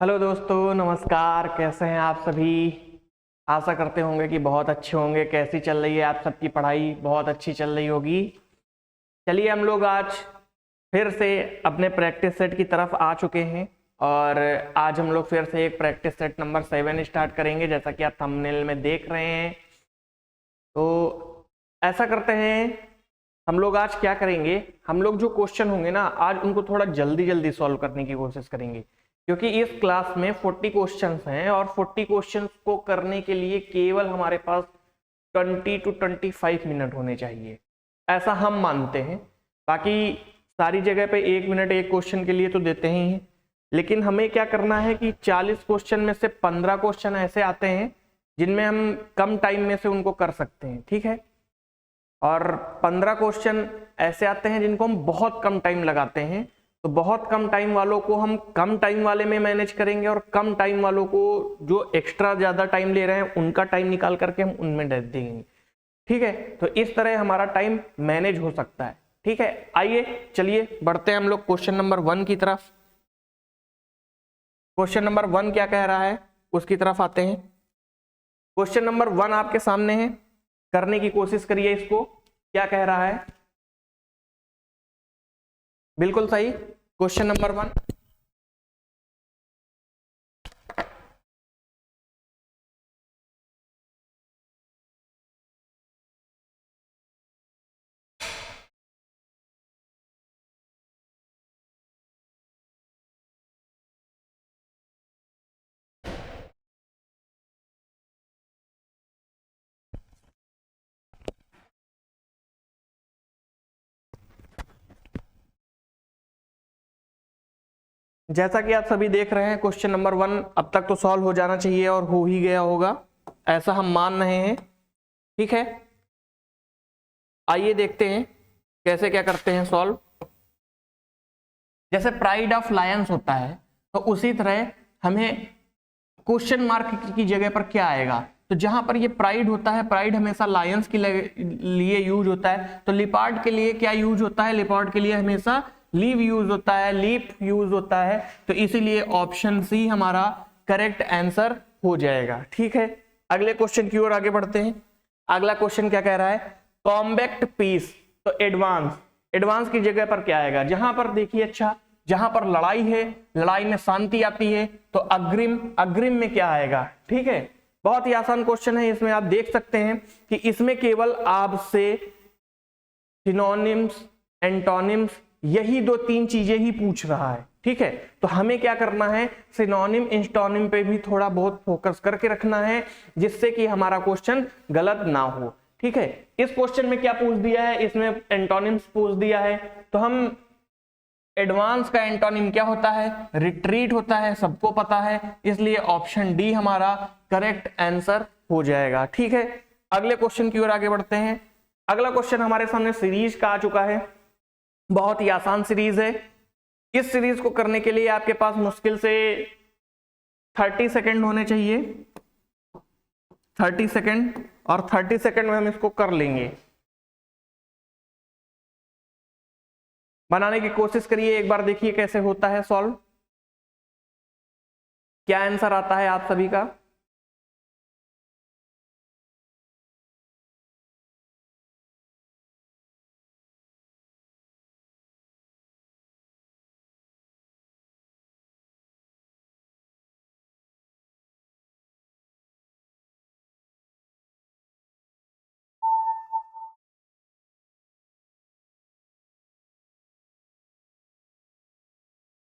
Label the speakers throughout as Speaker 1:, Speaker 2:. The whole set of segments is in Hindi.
Speaker 1: हेलो दोस्तों, नमस्कार। कैसे हैं आप सभी? आशा करते होंगे कि बहुत अच्छे होंगे। कैसी चल रही है आप सबकी पढ़ाई? बहुत अच्छी चल रही होगी। चलिए, हम लोग आज फिर से अपने प्रैक्टिस सेट की तरफ आ चुके हैं और आज हम लोग फिर से एक प्रैक्टिस सेट नंबर 7 स्टार्ट करेंगे, जैसा कि आप थंबनेल में देख रहे हैं। तो ऐसा करते हैं, हम लोग आज क्या करेंगे, हम लोग जो क्वेश्चन होंगे ना, आज उनको थोड़ा जल्दी जल्दी सॉल्व करने की कोशिश करेंगे, क्योंकि इस क्लास में 40 क्वेश्चंस हैं और 40 क्वेश्चंस को करने के लिए केवल हमारे पास 20 to 25 मिनट होने चाहिए, ऐसा हम मानते हैं। बाकी सारी जगह पे 1 मिनट एक क्वेश्चन के लिए तो देते ही हैं, लेकिन हमें क्या करना है कि 40 क्वेश्चन में से 15 क्वेश्चन ऐसे आते हैं जिनमें हम कम टाइम में से उनको कर सकते हैं, ठीक है। और 15 क्वेश्चन ऐसे आते हैं जिनको हम बहुत कम टाइम लगाते हैं, तो बहुत कम टाइम वालों को हम कम टाइम वाले में मैनेज करेंगे और कम टाइम वालों को जो एक्स्ट्रा ज्यादा टाइम ले रहे हैं उनका टाइम निकाल करके हम उनमें दे देंगे, ठीक है। तो इस तरह हमारा टाइम मैनेज हो सकता है, ठीक है। आइए चलिए बढ़ते हैं हम लोग क्वेश्चन नंबर 1 की तरफ। क्वेश्चन नंबर 1 क्या कह रहा है उसकी तरफ आते हैं। क्वेश्चन नंबर 1 आपके सामने है, करने की कोशिश करिए इसको। क्या कह रहा है? बिल्कुल सही, क्वेश्चन नंबर 1। जैसा कि आप सभी देख रहे हैं, क्वेश्चन नंबर 1 अब तक तो सॉल्व हो जाना चाहिए और हो ही गया होगा, ऐसा हम मान रहे हैं, ठीक है। आइए देखते हैं कैसे क्या करते हैं सॉल्व। जैसे प्राइड ऑफ लायंस होता है, तो उसी तरह हमें क्वेश्चन मार्क की जगह पर क्या आएगा, तो जहां पर ये प्राइड होता है, प्राइड हमेशा लायंस के लिए यूज होता है, तो लिपार्ड के लिए क्या यूज होता है? लिपार्ड के लिए हमेशा लीव यूज होता है, लीप यूज होता है, तो इसीलिए ऑप्शन सी हमारा करेक्ट आंसर हो जाएगा, ठीक है। अगले क्वेश्चन की ओर आगे बढ़ते हैं। अगला क्वेश्चन क्या कह रहा है? कॉम्बैक्ट पीस, तो एडवांस, एडवांस की जगह पर क्या आएगा? जहां पर देखिए, अच्छा, जहां पर लड़ाई है, लड़ाई में शांति आती है, तो अग्रिम, अग्रिम में क्या आएगा, ठीक है। बहुत ही आसान क्वेश्चन है, इसमें आप देख सकते हैं कि इसमें केवल आपसे सिनोनिम्स, एंटोनिम्स, यही 2-3 चीजें ही पूछ रहा है, ठीक है। तो हमें क्या करना है, सिनोनिम, एंटोनिम पे भी थोड़ा बहुत फोकस करके रखना है, जिससे कि हमारा क्वेश्चन गलत ना हो, ठीक है। इस क्वेश्चन में क्या पूछ दिया है? इसमें एंटोनिम्स पूछ दिया है, तो हम एडवांस का एंटोनिम क्या होता है? रिट्रीट होता है, सबको पता है, इसलिए ऑप्शन डी हमारा करेक्ट आंसर हो जाएगा, ठीक है। अगले क्वेश्चन की ओर आगे बढ़ते हैं। अगला क्वेश्चन हमारे सामने सीरीज का आ चुका है, बहुत ही आसान सीरीज है। इस सीरीज को करने के लिए आपके पास मुश्किल से 30 सेकेंड होने चाहिए, 30 सेकेंड, और 30 सेकेंड में हम इसको कर लेंगे। बनाने की कोशिश करिए, एक बार देखिए कैसे होता है सॉल्व, क्या आंसर आता है आप सभी का।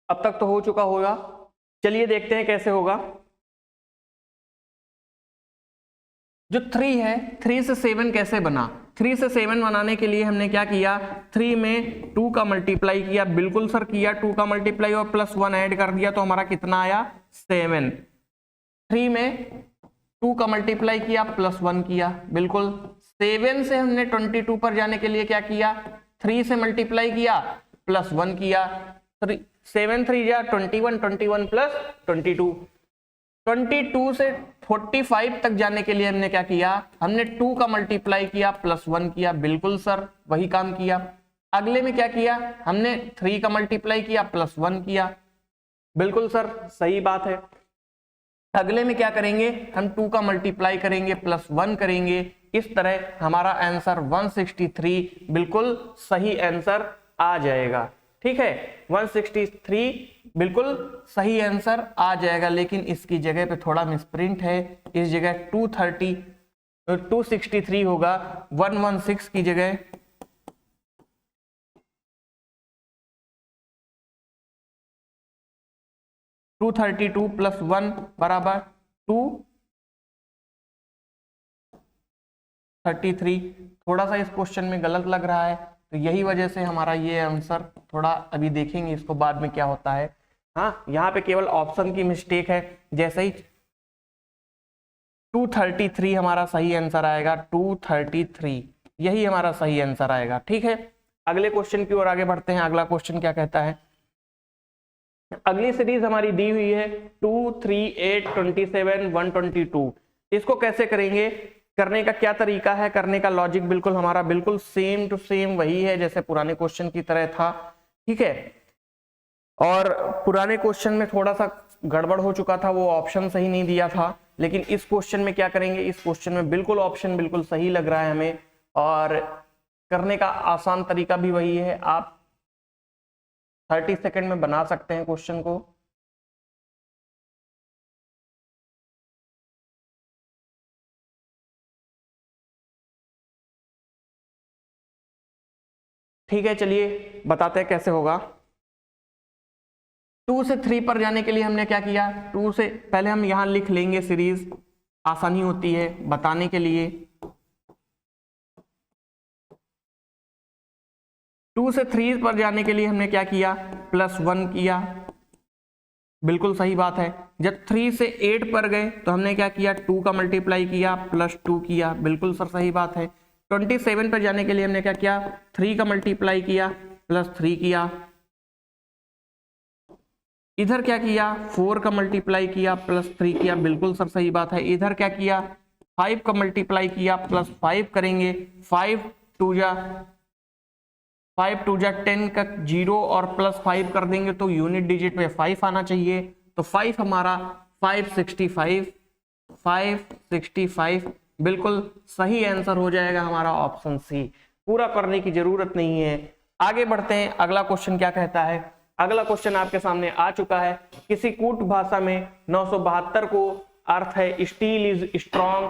Speaker 1: अब तक तो हो चुका होगा, चलिए देखते हैं कैसे होगा। जो 3 है, 3 से 7 कैसे बना? 3 से 7 बनाने के लिए हमने क्या किया, 3 में 2 का मल्टीप्लाई किया, बिल्कुल सर किया, 2 का मल्टीप्लाई और +1 ऐड कर दिया, तो हमारा कितना आया? 7। 3 में 2 का मल्टीप्लाई किया, +1 किया, बिल्कुल। 7 से हमने 22 पर जाने के लिए क्या किया? 3 से मल्टीप्लाई किया, +1 किया, 7 3 जा 21, 21 + 22, 22 से 45 तक जाने के लिए हमने क्या किया? हमने 2 का मल्टीप्लाई किया, +1 किया, बिल्कुल सर वही काम किया। अगले में क्या किया? हमने 3 का मल्टीप्लाई किया, +1 किया, बिल्कुल सर सही बात है। अगले में क्या करेंगे, हम 2 का मल्टीप्लाई करेंगे प्लस 1 करेंगे, इस तरह हमारा आंसर 163 बिल्कुल सही आंसर आ जाएगा। ठीक है, 163 बिल्कुल सही आंसर आ जाएगा, लेकिन इसकी जगह पे थोड़ा मिसप्रिंट है, इस जगह 263 होगा, 116 की जगह 232 प्लस 1 बराबर 233। थोड़ा सा इस क्वेश्चन में गलत लग रहा है, तो यही वजह से हमारा ये आंसर थोड़ा, अभी देखेंगे इसको बाद में क्या होता है। हाँ, यहाँ पे केवल ऑप्शन की मिस्टेक है, जैसे ही 233 हमारा सही आंसर आएगा, 233 यही हमारा सही आंसर आएगा। ठीक है, अगले क्वेश्चन की ओर आगे बढ़ते हैं। अगला क्वेश्चन क्या कहता है, अगली सीरीज हमारी दी हुई है 2, 3, 8, 27, 122। इसको कैसे करेंगे, करने का क्या तरीका है, करने का लॉजिक बिल्कुल हमारा बिल्कुल सेम टू सेम वही है जैसे पुराने क्वेश्चन की तरह था। ठीक है, और पुराने क्वेश्चन में थोड़ा सा गड़बड़ हो चुका था, वो ऑप्शन सही नहीं दिया था, लेकिन इस क्वेश्चन में क्या करेंगे, इस क्वेश्चन में बिल्कुल ऑप्शन बिल्कुल सही लग रहा है हमें, और करने का आसान तरीका भी वही है। आप 30 सेकंड में बना सकते हैं क्वेश्चन को। ठीक है, चलिए बताते हैं कैसे होगा। 2 से 3 पर जाने के लिए हमने क्या किया, 2 से पहले हम यहां लिख लेंगे सीरीज, आसानी होती है बताने के लिए। 2 से 3 पर जाने के लिए हमने क्या किया, प्लस 1 किया, बिल्कुल सही बात है। जब 3 से 8 पर गए तो हमने क्या किया, 2 का मल्टीप्लाई किया प्लस 2 किया, बिल्कुल सर सही बात है। 27 पर जाने के लिए हमने क्या किया, 3 का मल्टीप्लाई किया प्लस 3 किया, इधर क्या किया, 4 का मल्टीप्लाई किया प्लस 3 किया, बिल्कुल सर सही बात है। इधर क्या किया, 5 का मल्टीप्लाई किया प्लस 5 करेंगे, 5 टू जा 10 का 0 और प्लस 5 कर देंगे तो यूनिट डिजिट में 5 आना चाहिए, तो 5 हमारा 565 बिल्कुल सही आंसर हो जाएगा हमारा ऑप्शन सी। पूरा करने की जरूरत नहीं है। आगे बढ़ते हैं, अगला क्वेश्चन क्या कहता है। अगला क्वेश्चन आपके सामने आ चुका है। किसी कूट भाषा में 972 को अर्थ है स्टील इज स्ट्रॉन्ग,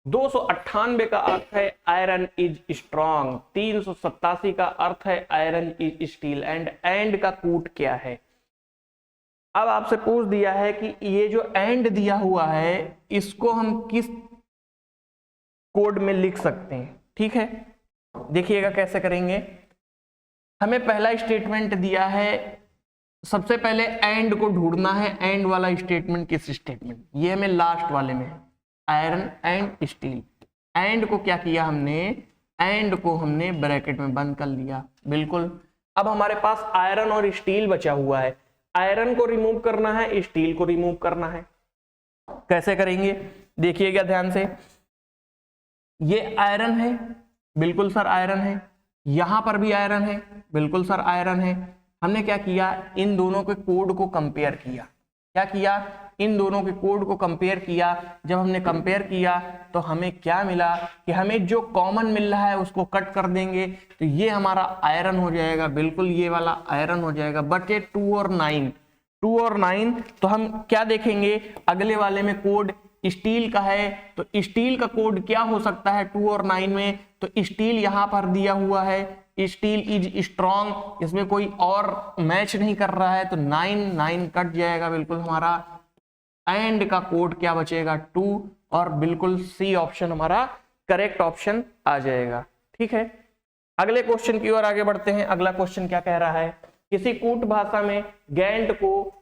Speaker 1: 298 का अर्थ है आयरन इज स्ट्रॉन्ग, 387 का अर्थ है आयरन इज स्टील, एंड का कूट क्या है। अब आपसे पूछ दिया है कि ये जो एंड दिया हुआ है इसको हम किस कोड में लिख सकते हैं। ठीक है, देखिएगा कैसे करेंगे। हमें पहला स्टेटमेंट दिया है, सबसे पहले एंड को ढूंढना है। एंड वाला स्टेटमेंट किस स्टेटमेंट, ये हमें लास्ट वाले में है, आयरन एंड स्टील। एंड को क्या किया हमने, एंड को हमने ब्रैकेट में बंद कर लिया, बिल्कुल। अब हमारे पास आयरन और स्टील बचा हुआ है, आयरन को रिमूव करना है, स्टील को रिमूव करना है। कैसे करेंगे देखिएगा ध्यान से। ये आयरन है, बिल्कुल सर आयरन है, यहां पर भी आयरन है, बिल्कुल सर आयरन है। हमने क्या किया, इन दोनों के कोड को कंपेयर किया। क्या किया, इन दोनों के कोड को कंपेयर किया। जब हमने कंपेयर किया तो हमें क्या मिला कि हमें जो कॉमन मिल रहा है उसको कट कर देंगे तो ये हमारा आयरन हो जाएगा, बिल्कुल ये वाला आयरन हो जाएगा। बट ये 2 और 9 तो हम क्या देखेंगे, अगले वाले में कोड स्टील का है तो स्टील का कोड क्या हो सकता है 2 और 9 में, तो स्टील यहां पर दिया हुआ है, स्टील इज स्ट्रॉन्ग, इसमें कोई और मैच नहीं कर रहा है तो 9 कट जाएगा, बिल्कुल हमारा एंड का कोड क्या बचेगा 2, और बिल्कुल सी ऑप्शन हमारा करेक्ट ऑप्शन आ जाएगा। ठीक है, अगले क्वेश्चन की ओर आगे बढ़ते हैं। अगला क्वेश्चन क्या कह रहा है, किसी कूट भाषा में गैंट को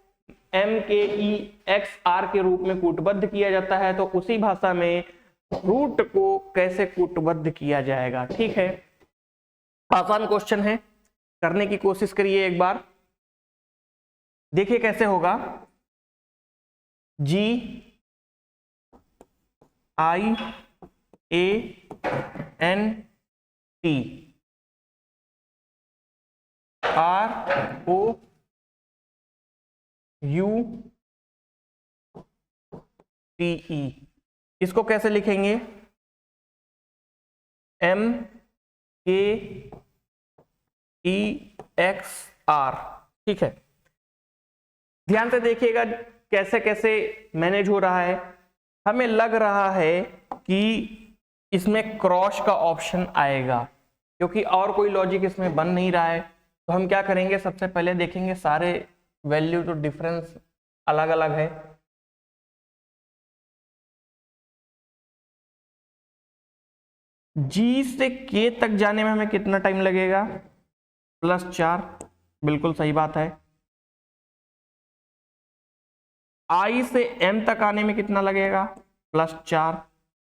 Speaker 1: MKEXR के रूप में कूटबद्ध किया जाता है तो उसी भाषा में रूट को कैसे कूटबद्ध किया जाएगा। ठीक है, आसान क्वेश्चन है, करने की कोशिश करिए एक बार, देखिए कैसे होगा। GIANT U T E, इसको कैसे लिखेंगे? M K E X R। ठीक है, ध्यान से देखिएगा कैसे कैसे मैनेज हो रहा है। हमें लग रहा है कि इसमें क्रॉस का ऑप्शन आएगा, क्योंकि और कोई लॉजिक इसमें बन नहीं रहा है। तो हम क्या करेंगे, सबसे पहले देखेंगे सारे वैल्यू तो डिफरेंस अलग अलग है। G से K तक जाने में हमें कितना टाइम लगेगा? +4, बिल्कुल सही बात है। I से M तक आने में कितना लगेगा? +4,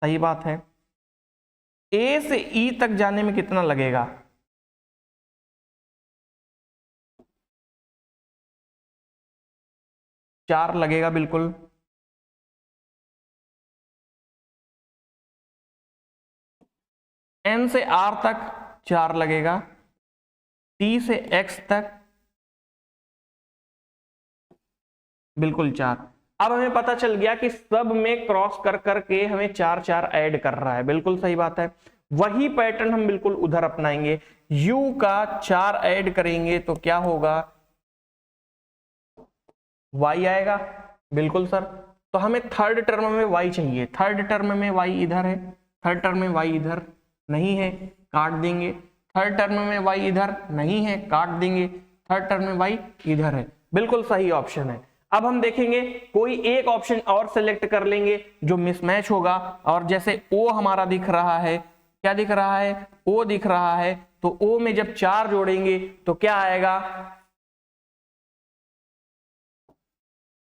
Speaker 1: सही बात है। A से E तक जाने में कितना लगेगा? चार लगेगा, बिल्कुल। N से R तक 4 लगेगा। T से X तक बिल्कुल 4। अब हमें पता चल गया कि सब में क्रॉस कर करके हमें 4 4 ऐड कर रहा है, बिल्कुल सही बात है। वही पैटर्न हम बिल्कुल उधर अपनाएंगे। U का 4 ऐड करेंगे तो क्या होगा? Y आएगा, बिल्कुल सर। तो हमें थर्ड टर्म में Y चाहिए। थर्ड टर्म में Y इधर है, थर्ड टर्म में Y इधर नहीं है, काट देंगे। थर्ड टर्म में Y इधर नहीं है, काट देंगे। थर्ड टर्म में Y इधर है, बिल्कुल सही ऑप्शन है। अब हम देखेंगे कोई एक ऑप्शन और सेलेक्ट कर लेंगे जो मिसमैच होगा। और जैसे O हमारा दिख रहा है, क्या दिख रहा है? O दिख रहा है। तो O में जब 4 जोड़ेंगे तो क्या आएगा?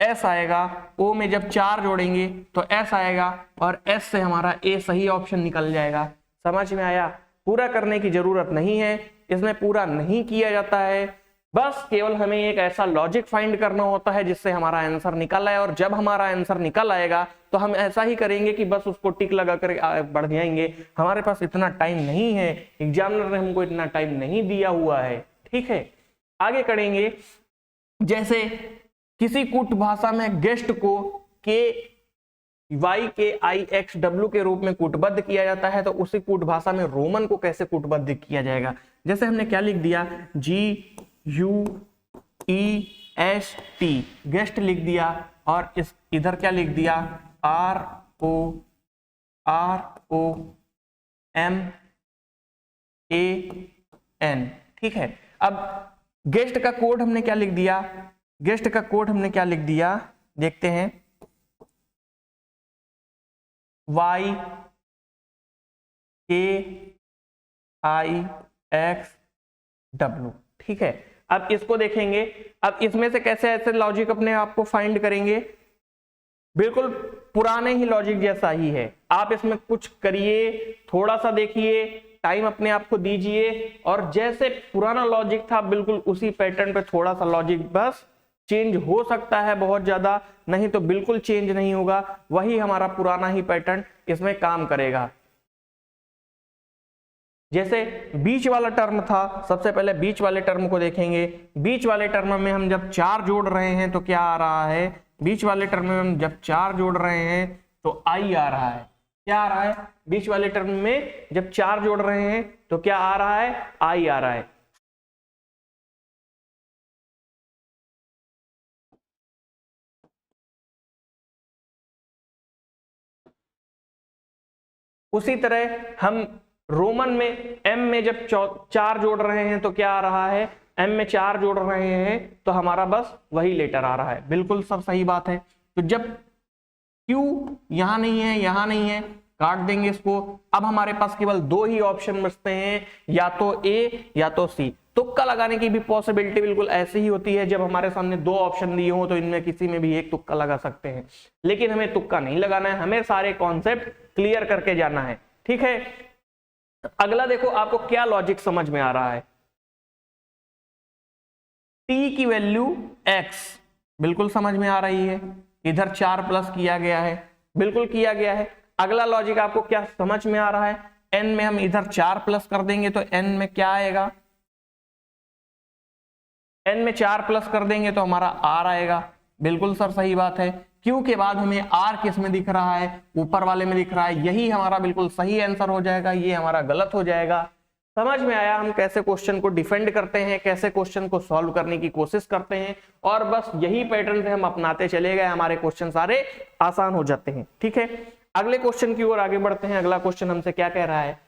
Speaker 1: S आएगा। O में जब 4 जोड़ेंगे तो S आएगा, और S से हमारा A सही ऑप्शन निकल जाएगा। समझ में आया? पूरा करने की जरूरत नहीं है, इसमें पूरा नहीं किया जाता है। बस केवल हमें एक ऐसा लॉजिक फाइंड करना होता है जिससे हमारा आंसर निकल आए। और जब हमारा आंसर निकल आएगा तो हम ऐसा ही करेंगे कि बस उसको टिक लगा कर बढ़ जाएंगे। हमारे पास इतना टाइम नहीं है, एग्जामिनर ने हमको इतना टाइम नहीं दिया हुआ है। ठीक है, आगे करेंगे। जैसे किसी कूट भाषा में गेस्ट को KYKIXW के रूप में कूटबद्ध किया जाता है, तो उसी कूट भाषा में रोमन को कैसे कूटबद्ध किया जाएगा? जैसे हमने क्या लिख दिया? GUEST, गेस्ट लिख दिया। और इस इधर क्या लिख दिया? ROMAN। ठीक है, अब गेस्ट का कोड हमने क्या लिख दिया? गेस्ट का कोड हमने क्या लिख दिया, देखते हैं। YKIXW। ठीक है, अब इसको देखेंगे। अब इसमें से कैसे ऐसे लॉजिक अपने आप को फाइंड करेंगे? बिल्कुल पुराने ही लॉजिक जैसा ही है। आप इसमें कुछ करिए, थोड़ा सा देखिए, टाइम अपने आप को दीजिए, और जैसे पुराना लॉजिक था बिल्कुल उसी पैटर्न पे थोड़ा सा लॉजिक बस चेंज हो सकता है, बहुत ज्यादा नहीं तो बिल्कुल चेंज नहीं होगा। वही हमारा पुराना ही पैटर्न इसमें काम करेगा। जैसे बीच वाला टर्म था, सबसे पहले बीच वाले टर्म को देखेंगे। बीच वाले टर्म में हम जब 4 जोड़ रहे हैं तो क्या आ रहा है? बीच वाले टर्म में हम जब 4 जोड़ रहे हैं तो I आ रहा है। क्या आ रहा है? बीच वाले टर्म में जब 4 जोड़ रहे हैं तो क्या आ रहा है? I आ रहा है। उसी तरह हम रोमन में M में जब 4 जोड़ रहे हैं तो क्या आ रहा है? M में 4 जोड़ रहे हैं तो हमारा बस वही लेटर आ रहा है। बिल्कुल सब सही बात है। तो जब Q यहां नहीं है, यहां नहीं है, काट देंगे इसको। अब हमारे पास केवल 2 ही ऑप्शन बचते हैं, या तो A या तो C। तुक्का लगाने की भी पॉसिबिलिटी बिल्कुल ऐसी ही होती है। जब हमारे सामने 2 ऑप्शन दिए हो तो इनमें किसी में भी एक तुक्का लगा सकते हैं, लेकिन हमें तुक्का नहीं लगाना है, हमें सारे कॉन्सेप्ट क्लियर करके जाना है। ठीक है, अगला देखो आपको क्या लॉजिक समझ में आ रहा है। T की वैल्यू X बिल्कुल समझ में आ रही है, इधर 4 प्लस किया गया है, बिल्कुल किया गया है। अगला लॉजिक आपको क्या समझ में आ रहा है? N में हम इधर 4 प्लस कर देंगे तो N में क्या आएगा? N में 4 प्लस कर देंगे तो हमारा R आएगा, बिल्कुल सर सही बात है। क्यू के बाद हमें आर किस में दिख रहा है, ऊपर वाले में दिख रहा है, यही हमारा बिल्कुल सही आंसर हो जाएगा, ये हमारा गलत हो जाएगा। समझ में आया हम कैसे क्वेश्चन को डिफेंड करते हैं, कैसे क्वेश्चन को सॉल्व करने की कोशिश करते हैं, और बस यही पैटर्न से हम अपनाते चले गए, हमारे क्वेश्चन सारे आसान हो जाते हैं। ठीक है, अगले क्वेश्चन की ओर आगे बढ़ते हैं। अगला क्वेश्चन हमसे क्या कह रहा है?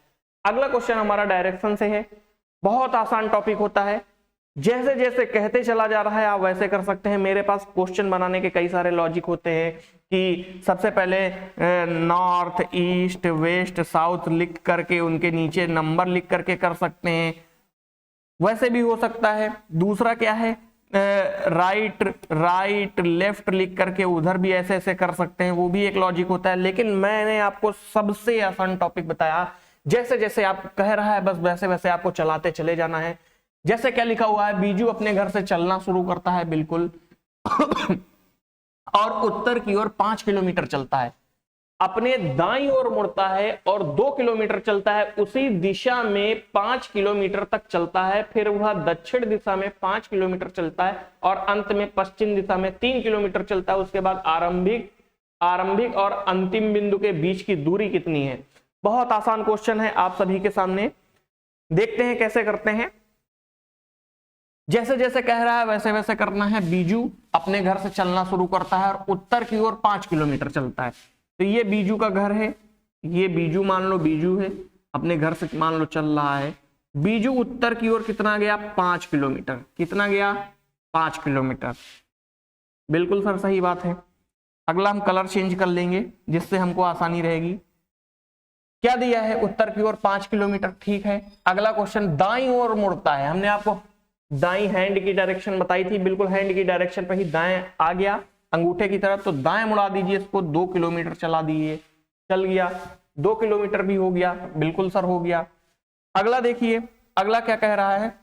Speaker 1: अगला क्वेश्चन हमारा डायरेक्शन से है। बहुत आसान टॉपिक होता है, जैसे जैसे कहते चला जा रहा है आप वैसे कर सकते हैं। मेरे पास क्वेश्चन बनाने के कई सारे लॉजिक होते हैं कि सबसे पहले नॉर्थ, ईस्ट, वेस्ट, साउथ लिख करके उनके नीचे नंबर लिख करके कर सकते हैं, वैसे भी हो सकता है। दूसरा क्या है, राइट लेफ्ट लिख करके उधर भी ऐसे ऐसे कर सकते हैं, वो भी एक लॉजिक होता है। लेकिन मैंने आपको सबसे आसान टॉपिक बताया, जैसे जैसे आप कह रहा है बस वैसे वैसे आपको चलाते चले जाना है। जैसे क्या लिखा हुआ है, बीजू अपने घर से चलना शुरू करता है, बिल्कुल और उत्तर की ओर 5 किलोमीटर चलता है, अपने दाईं ओर मुड़ता है और 2 किलोमीटर चलता है, उसी दिशा में 5 किलोमीटर तक चलता है, फिर वह दक्षिण दिशा में 5 किलोमीटर चलता है और अंत में पश्चिम दिशा में 3 किलोमीटर चलता है। उसके बाद आरंभिक और अंतिम बिंदु के बीच की दूरी कितनी है? बहुत आसान क्वेश्चन है आप सभी के सामने, देखते हैं कैसे करते हैं। जैसे जैसे कह रहा है वैसे वैसे करना है। बीजू अपने घर से चलना शुरू करता है और उत्तर की ओर 5 किलोमीटर चलता है, तो ये बीजू का घर है, ये बीजू मान लो बीजू है, अपने घर से मान लो चल रहा है। बीजू उत्तर की ओर कितना गया? 5 किलोमीटर। कितना गया? 5 किलोमीटर। बिल्कुल सर सही बात है। अगला हम कलर चेंज कर लेंगे जिससे हमको आसानी रहेगी। क्या दिया है? उत्तर की ओर 5 किलोमीटर, ठीक है। अगला क्वेश्चन दाईं ओर मुड़ता है, हमने आपको दाईं हैंड की डायरेक्शन बताई थी, बिल्कुल हैंड की डायरेक्शन पे ही दाएं आ गया अंगूठे की तरफ, तो दाएं मुड़ा दीजिए इसको, 2 किलोमीटर चला दीजिए, चल गया, 2 किलोमीटर भी हो गया, बिल्कुल सर हो गया। अगला देखिए, अगला क्या कह रहा है?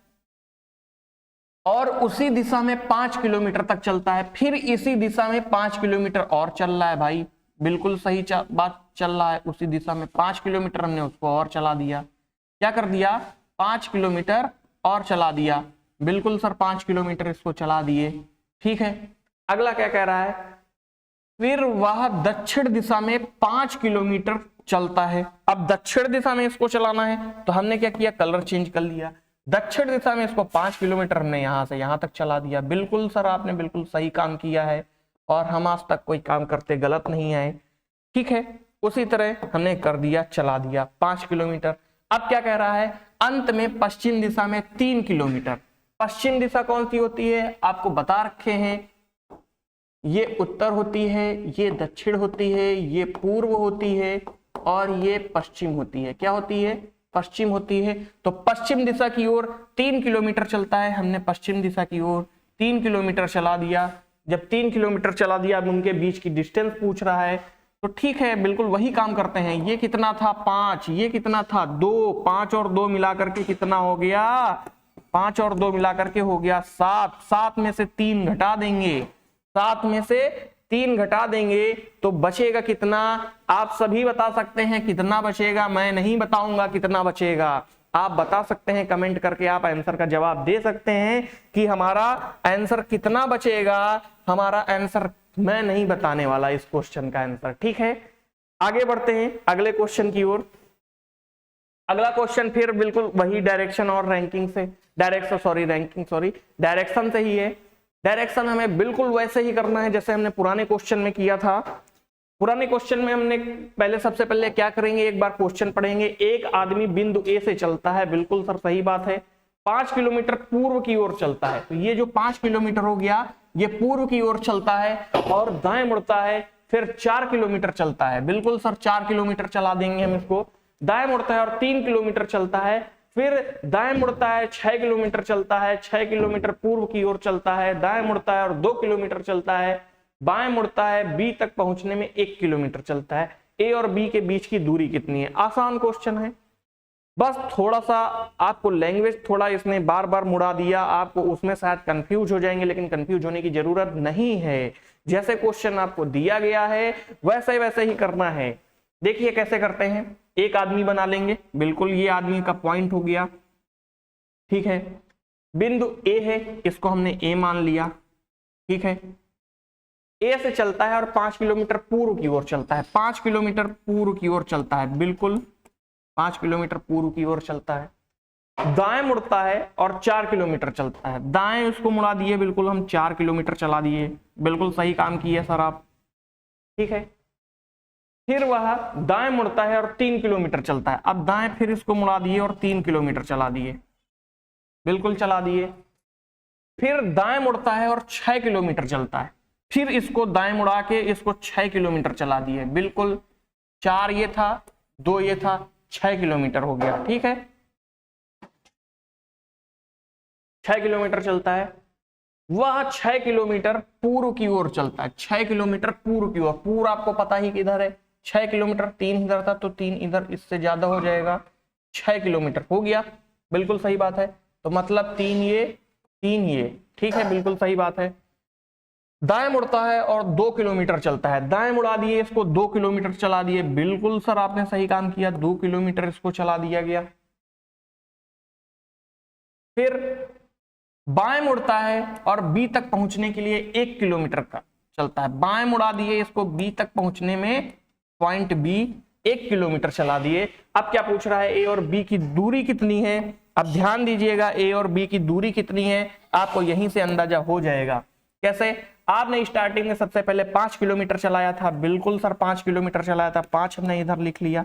Speaker 1: और उसी दिशा में 5 किलोमीटर तक चलता है, फिर इसी दिशा में 5 किलोमीटर और चल रहा है। भाई बिल्कुल सही बात चल रहा है, उसी दिशा में 5 किलोमीटर हमने उसको और चला दिया। क्या कर दिया? 5 किलोमीटर और चला दिया, बिल्कुल सर 5 किलोमीटर इसको चला दिए, ठीक है। अगला क्या कह रहा है? फिर वह दक्षिण दिशा में 5 किलोमीटर चलता है। अब दक्षिण दिशा में इसको चलाना है तो हमने क्या किया? कलर चेंज कर लिया। दक्षिण दिशा में इसको 5 किलोमीटर हमने यहां से यहां तक चला दिया। बिल्कुल सर आपने बिल्कुल सही काम किया है और हम आज तक कोई काम करते गलत नहीं आए, ठीक है। उसी तरह हमने कर दिया, चला दिया 5 किलोमीटर। अब क्या कह रहा है? अंत में पश्चिम दिशा में 3 किलोमीटर। पश्चिम दिशा कौन सी होती है? आपको बता रखे हैं, ये उत्तर होती है, ये दक्षिण होती है, ये पूर्व होती है और ये पश्चिम होती है। क्या होती है? पश्चिम होती है। तो पश्चिम दिशा की ओर 3 किलोमीटर चलता है, हमने पश्चिम दिशा की ओर 3 किलोमीटर चला दिया। जब 3 किलोमीटर चला दिया, अब उनके बीच की डिस्टेंस पूछ रहा है, तो ठीक है बिल्कुल वही काम करते हैं। ये कितना था? 5। ये कितना था? 2। 5 और 2 मिलाकर के कितना हो गया? 5 और 2 मिलाकर के हो गया 7। 7 में से 3 घटा देंगे, 7 में से 3 घटा देंगे तो बचेगा कितना? आप सभी बता सकते हैं कितना बचेगा, मैं नहीं बताऊंगा कितना बचेगा। आप बता सकते हैं कमेंट करके, आप आंसर का जवाब दे सकते हैं कि हमारा आंसर कितना बचेगा। हमारा आंसर मैं नहीं बताने वाला इस क्वेश्चन का आंसर, ठीक है। आगे बढ़ते हैं अगले क्वेश्चन की ओर। अगला क्वेश्चन फिर बिल्कुल वही डायरेक्शन और रैंकिंग से, डायरेक्शन से ही है। डायरेक्शन हमें बिल्कुल वैसे ही करना है जैसे हमने पुराने क्वेश्चन में किया था। पुराने क्वेश्चन में हमने सबसे पहले क्या करेंगे? एक बार क्वेश्चन पढ़ेंगे। एक आदमी बिंदु ए से चलता है, बिल्कुल सर सही बात है, 5 किलोमीटर पूर्व की ओर चलता है। तो ये जो 5 किलोमीटर हो गया, ये पूर्व की ओर चलता है और दाएं मुड़ता है, फिर 4 किलोमीटर चलता है। बिल्कुल सर 4 किलोमीटर चला देंगे हम इसको। दाएं मुड़ता है और 3 किलोमीटर चलता है, फिर दाएं मुड़ता है, 6 किलोमीटर चलता है, 6 किलोमीटर पूर्व की ओर चलता है, दाएं मुड़ता है और 2 किलोमीटर चलता है, बाएं मुड़ता है, बी तक पहुंचने में 1 किलोमीटर चलता है। ए और बी के बीच की दूरी कितनी है? आसान क्वेश्चन है, बस थोड़ा सा आपको लैंग्वेज थोड़ा इसने बार बार मुड़ा दिया, आपको उसमें शायद कंफ्यूज हो जाएंगे, लेकिन कंफ्यूज होने की जरूरत नहीं है। जैसे क्वेश्चन आपको दिया गया है वैसे वैसे ही करना है। देखिए कैसे करते हैं। एक आदमी बना लेंगे, बिल्कुल ये आदमी का पॉइंट हो गया, ठीक है। बिंदु ए है, इसको हमने ए मान लिया, ठीक है। ए से चलता है और 5 किलोमीटर पूर्व की ओर चलता है, 5 किलोमीटर पूर्व की ओर चलता है, बिल्कुल 5 किलोमीटर पूर्व की ओर चलता है। दाएं मुड़ता है और 4 किलोमीटर चलता है, दाएं उसको मुड़ा दिए, बिल्कुल हम 4 किलोमीटर चला दिए, बिल्कुल सही काम किए सर आप, ठीक है। फिर वह दाएं मुड़ता है और 3 किलोमीटर चलता है, अब दाएं फिर इसको मुड़ा दिए और 3 किलोमीटर चला दिए, बिल्कुल चला दिए। फिर दाएं मुड़ता है और 6 किलोमीटर चलता है, फिर इसको दाएं मुड़ा के इसको 6 किलोमीटर चला दिए, बिल्कुल 4 ये था, 2 ये था, 6 किलोमीटर हो गया, ठीक है। 6 किलोमीटर चलता है, वह 6 किलोमीटर पूर्व की ओर चलता है, 6 किलोमीटर पूर्व की ओर, पूर्व आपको पता ही किधर है, 6 किलोमीटर, 3 इधर था तो 3 इधर, इससे ज्यादा हो जाएगा, 6 किलोमीटर हो गया, बिल्कुल सही बात है। तो मतलब 3 ये, ठीक है, बिल्कुल सही बात है। दाएं मुड़ता है और 2 किलोमीटर चलता है, दाएं मुड़ा दिए इसको, 2 किलोमीटर चला दिए, बिल्कुल सर आपने सही काम किया, 2 किलोमीटर इसको चला दिया गया। फिर बाएं मुड़ता है और बी तक पहुंचने के लिए 1 किलोमीटर का चलता है, बाएं मुड़ा दिए इसको, बी तक पहुंचने में पॉइंट बी 1 किलोमीटर चला दिए। अब क्या पूछ रहा है, ए और बी की दूरी कितनी है। अब ध्यान दीजिएगा, ए और बी की दूरी कितनी है आपको यहीं से अंदाजा हो जाएगा। कैसे, आपने स्टार्टिंग में सबसे पहले 5 किलोमीटर चलाया था, बिल्कुल सर 5 किलोमीटर चलाया था, 5 हमने इधर लिख लिया,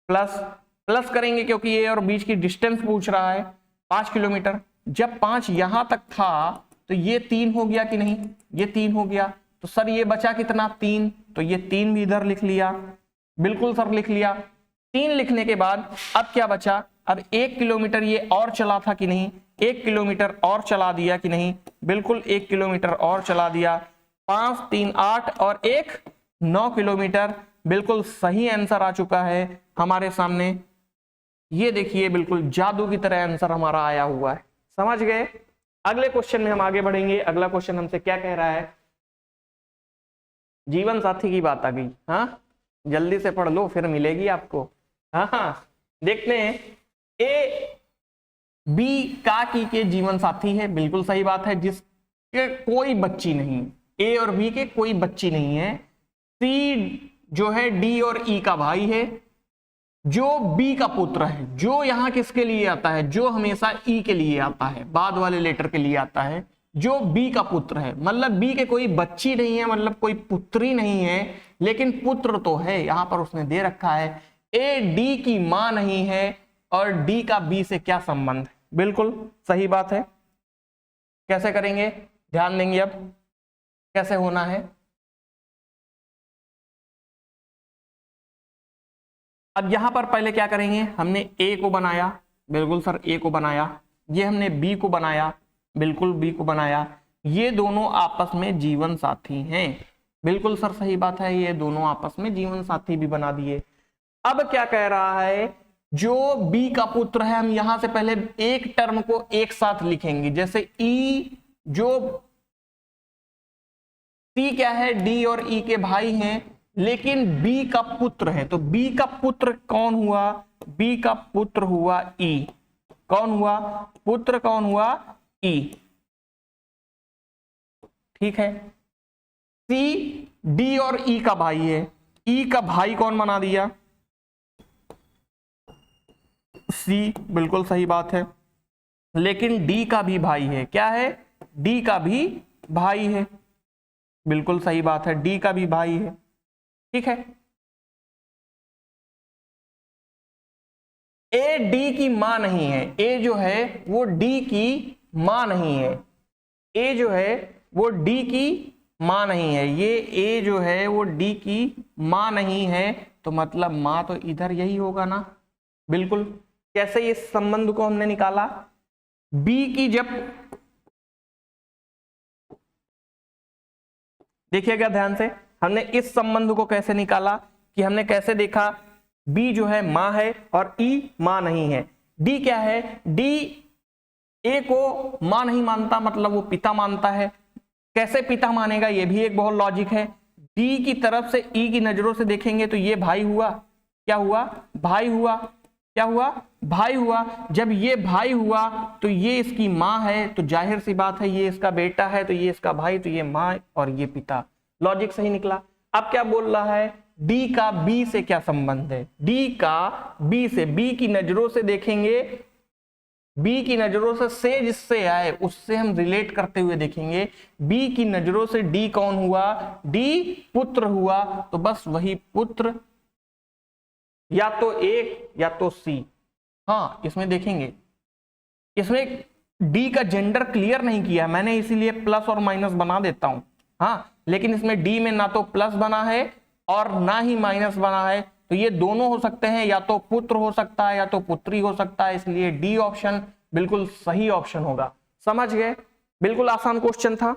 Speaker 1: प्लस करेंगे क्योंकि ए और बीच की डिस्टेंस पूछ रहा है 5 किलोमीटर। जब 5 यहां तक था तो ये 3 हो गया कि नहीं, ये 3 हो गया, तो सर ये बचा कितना, 3, तो ये 3 भी इधर लिख लिया, बिल्कुल सर लिख लिया। 3 लिखने के बाद अब क्या बचा, अब 1 किलोमीटर ये और चला था कि नहीं, 1 किलोमीटर और चला दिया कि नहीं, बिल्कुल 1 किलोमीटर और चला दिया, 5 3 8 और 1 9 किलोमीटर, बिल्कुल सही आंसर आ चुका है हमारे सामने। ये देखिए बिल्कुल जादू की तरह आंसर हमारा आया हुआ है, समझ गए। अगले क्वेश्चन में हम आगे बढ़ेंगे। अगला क्वेश्चन हमसे क्या कह रहा है, जीवन साथी की बात आ गई, हाँ जल्दी से पढ़ लो फिर मिलेगी आपको। हाँ देखते हैं, ए बी काकी के जीवन साथी है, बिल्कुल सही बात है, जिसके कोई बच्ची नहीं, ए और बी के कोई बच्ची नहीं है। सी जो है डी और ई का भाई है, जो बी का पुत्र है, जो यहां किसके लिए आता है, जो हमेशा ई के लिए आता है, बाद वाले लेटर के लिए आता है, जो बी का पुत्र है, मतलब बी के कोई बच्ची नहीं है, मतलब कोई पुत्री नहीं है, लेकिन पुत्र तो है, यहां पर उसने दे रखा है। ए डी की मां नहीं है और डी का बी से क्या संबंध, बिल्कुल सही बात है। कैसे करेंगे, ध्यान देंगे अब कैसे होना है। अब यहां पर पहले क्या करेंगे, हमने ए को बनाया, बिल्कुल सर ए को बनाया, ये हमने बी को बनाया, बिल्कुल बी को बनाया, ये दोनों आपस में जीवन साथी हैं, बिल्कुल सर सही बात है, ये दोनों आपस में जीवन साथी भी बना दिए। अब क्या कह रहा है, जो बी का पुत्र है, हम यहां से पहले एक टर्म को एक साथ लिखेंगे, जैसे ई, जो सी क्या है, डी और ई के भाई हैं, लेकिन बी का पुत्र है, तो बी का पुत्र कौन हुआ, बी का पुत्र हुआ ई, कौन हुआ, पुत्र कौन हुआ, ई, ठीक है। सी डी और ई का भाई है, ई का भाई कौन बना दिया, सी, बिल्कुल सही बात है, लेकिन डी का भी भाई है, क्या है, डी का भी भाई है, बिल्कुल सही बात है, डी का भी भाई है, ठीक है। ए डी की मां नहीं है, ए जो है वो डी की मां नहीं है, ए जो है वो डी की मां नहीं है, ये ए जो है वो डी की मां नहीं है, तो मतलब मां तो इधर यही होगा ना, बिल्कुल। कैसे इस संबंध को हमने निकाला, बी की जब, देखिएगा ध्यान से, हमने इस संबंध को कैसे निकाला कि हमने कैसे देखा, बी जो है मां है और ई मां नहीं है। डी क्या है, डी ए को मां नहीं मानता, मतलब वो पिता मानता है। कैसे पिता मानेगा, ये भी एक बहुत लॉजिक है। डी की तरफ से ई की नजरों से देखेंगे तो ये भाई हुआ, क्या हुआ, भाई हुआ, क्या हुआ, भाई हुआ। जब ये भाई हुआ तो ये इसकी माँ है, तो जाहिर सी बात है ये इसका बेटा है, तो ये इसका भाई, तो ये माँ और ये पिता। लॉजिक सही निकला। अब क्या बोल रहा है, डी का बी से क्या संबंध है, डी का बी से, बी की नजरों से देखेंगे, बी की नजरों से जिससे आए उससे हम रिलेट करते हुए देखेंगे। बी की नजरों से डी कौन हुआ, डी पुत्र हुआ, तो बस वही पुत्र, या तो ए या तो सी। हाँ इसमें देखेंगे, इसमें डी का जेंडर क्लियर नहीं किया मैंने, इसीलिए प्लस और माइनस बना देता हूं। हाँ लेकिन इसमें डी में ना तो प्लस बना है और ना ही माइनस बना है, तो ये दोनों हो सकते हैं, या तो पुत्र हो सकता है या तो पुत्री हो सकता है, इसलिए डी ऑप्शन बिल्कुल सही ऑप्शन होगा। समझ गए, बिल्कुल आसान क्वेश्चन था।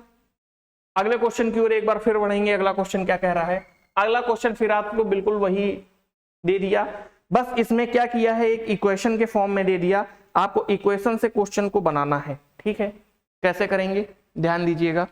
Speaker 1: अगले क्वेश्चन की ओर एक बार फिर बढ़ेंगे। अगला क्वेश्चन क्या कह रहा है, अगला क्वेश्चन फिर आपको बिल्कुल वही दे दिया, बस इसमें क्या किया है, एक इक्वेशन के फॉर्म में दे दिया। आपको इक्वेशन से क्वेश्चन को बनाना है, ठीक है। कैसे करेंगे ध्यान दीजिएगा।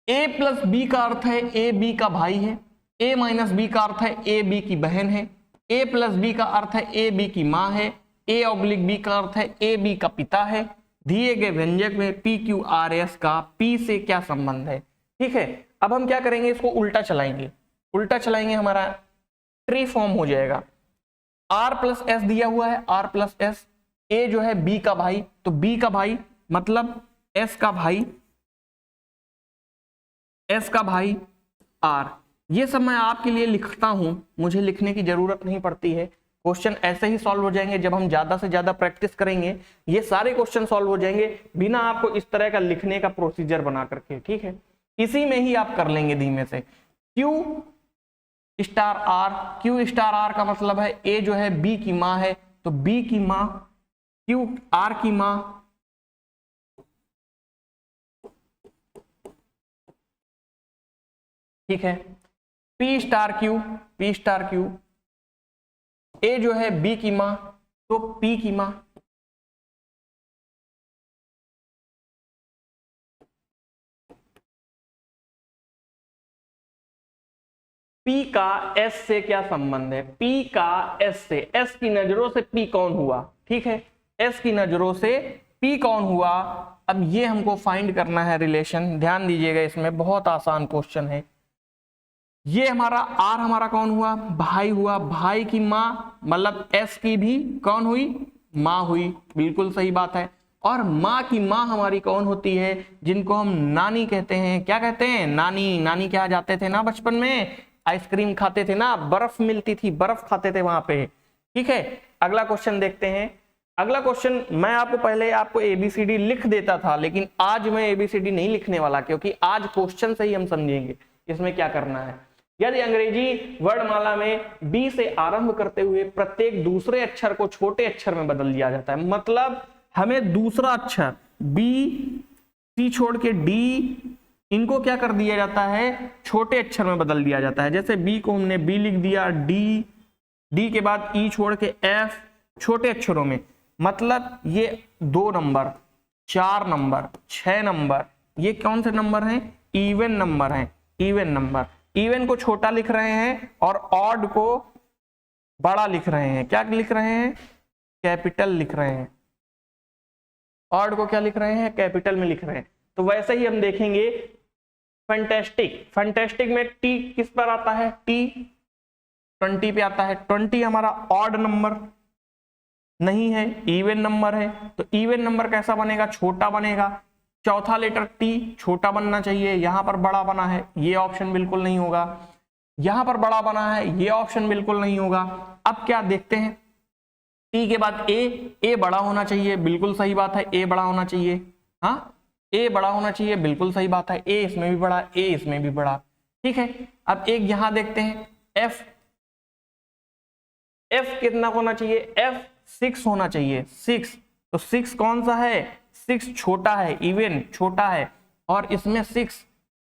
Speaker 1: ए प्लस बी का अर्थ है ए बी का भाई है, ए माइनस बी का अर्थ है ए बी की बहन है, ए प्लस बी का अर्थ है ए बी की माँ है, ए ऑब्लिक बी का अर्थ है ए बी का पिता है। दिए गए व्यंजक में पी क्यू आर एस का पी से क्या संबंध है, ठीक है। अब हम क्या करेंगे, इसको उल्टा चलाएंगे, उल्टा चलाएंगे हमारा ट्री फॉर्म हो जाएगा। आर प्लस एस दिया हुआ है, आर प्लस एस, ए जो है बी का भाई, तो बी का भाई मतलब एस का भाई, एस का भाई आर। ये सब मैं आपके लिए लिखता हूं, मुझे लिखने की जरूरत नहीं पड़ती है। क्वेश्चन ऐसे ही सॉल्व हो जाएंगे जब हम ज्यादा से ज्यादा प्रैक्टिस करेंगे। ये सारे क्वेश्चन सॉल्व हो जाएंगे बिना आपको इस तरह का लिखने का प्रोसीजर बना करके, ठीक है। इसी में ही आप कर लेंगे धीमे से। Q star R, Q star R का मतलब है ए जो है बी की माँ है, तो बी की माँ क्यू आर की माँ, ठीक है। P star Q, P star Q, A जो है बी की माँ तो पी की माँ, पी का एस से क्या संबंध है, पी का एस से, एस की नजरों से पी कौन हुआ, ठीक है। एस की नजरों से पी कौन हुआ, अब ये हमको फाइंड करना है रिलेशन। ध्यान दीजिएगा, इसमें बहुत आसान क्वेश्चन है। ये हमारा आर हमारा कौन हुआ, भाई हुआ, भाई की माँ मतलब एस की भी कौन हुई, माँ हुई, बिल्कुल सही बात है। और माँ की माँ हमारी कौन होती है, जिनको हम नानी कहते हैं। क्या कहते हैं, नानी। नानी क्या जाते थे ना बचपन में, आइसक्रीम खाते थे ना, बर्फ मिलती थी, बर्फ खाते थे वहां पे, ठीक है। अगला क्वेश्चन देखते हैं। अगला क्वेश्चन मैं आपको पहले आपको एबीसीडी लिख देता था, लेकिन आज मैं एबीसीडी नहीं लिखने वाला, क्योंकि आज क्वेश्चन से ही हम समझेंगे इसमें क्या करना है। यदि अंग्रेजी वर्णमाला में बी से आरंभ करते हुए प्रत्येक दूसरे अक्षर को छोटे अक्षर में बदल दिया जाता है, मतलब हमें दूसरा अक्षर बी, सी छोड़ के डी, इनको क्या कर दिया जाता है, छोटे अक्षर में बदल दिया जाता है। जैसे बी को हमने बी लिख दिया, डी, डी के बाद ई छोड़ के एफ, छोटे अक्षरों में, मतलब ये 2 नंबर, 4 नंबर, 6 नंबर, ये कौन से नंबर हैं, इवन नंबर हैं, इवन नंबर। इवन को छोटा लिख रहे हैं और ऑड को बड़ा लिख रहे हैं। क्या लिख रहे हैं, कैपिटल लिख रहे हैं। ऑड को क्या लिख रहे हैं, कैपिटल में लिख रहे हैं। तो वैसे ही हम देखेंगे फैंटास्टिक, फैंटास्टिक में टी किस पर आता है, टी 20 पे आता है। 20 हमारा ऑड नंबर नहीं है, इवन नंबर है, तो इवन नंबर कैसा बनेगा, छोटा बनेगा। चौथा लेटर टी छोटा बनना चाहिए, यहां पर बड़ा बना है, ये ऑप्शन बिल्कुल नहीं होगा। यहां पर बड़ा बना है, ये ऑप्शन बिल्कुल नहीं होगा। अब क्या देखते हैं, टी के बाद ए बड़ा होना चाहिए, बिल्कुल सही बात है, ए बड़ा होना चाहिए। हाँ ए बड़ा होना चाहिए, बिल्कुल सही बात है, ए इसमें भी बड़ा, ए इसमें भी बड़ा, ठीक है। अब एक यहां देखते हैं एफ, एफ कितना होना चाहिए, एफ 6 होना चाहिए, 6। तो 6 कौन सा है, 6 छोटा है, इवन छोटा है, और इसमें 6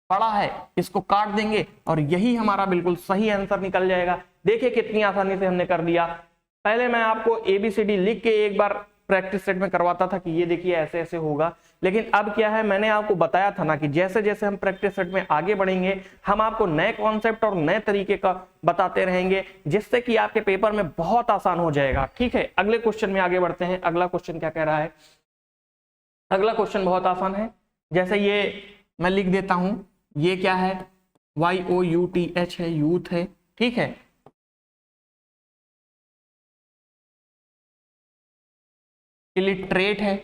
Speaker 1: बड़ा है, इसको काट देंगे और यही हमारा बिल्कुल सही आंसर निकल जाएगा। देखिए कितनी आसानी से हमने कर दिया। पहले मैं आपको एबीसीडी लिख के एक बार प्रैक्टिस सेट में करवाता था कि ये देखिए ऐसे ऐसे होगा, लेकिन अब क्या है, मैंने आपको बताया था ना कि जैसे जैसे हम प्रैक्टिस सेट में आगे बढ़ेंगे हम आपको नए कॉन्सेप्ट और नए तरीके का बताते रहेंगे, जिससे कि आपके पेपर में बहुत आसान हो जाएगा। ठीक है, अगले क्वेश्चन में आगे बढ़ते हैं। अगला क्वेश्चन क्या कह रहा है? अगला क्वेश्चन बहुत आसान है। जैसे ये मैं लिख देता हूं, ये क्या है? YOUTH है, यूथ है। ठीक है, इलिटरेट है,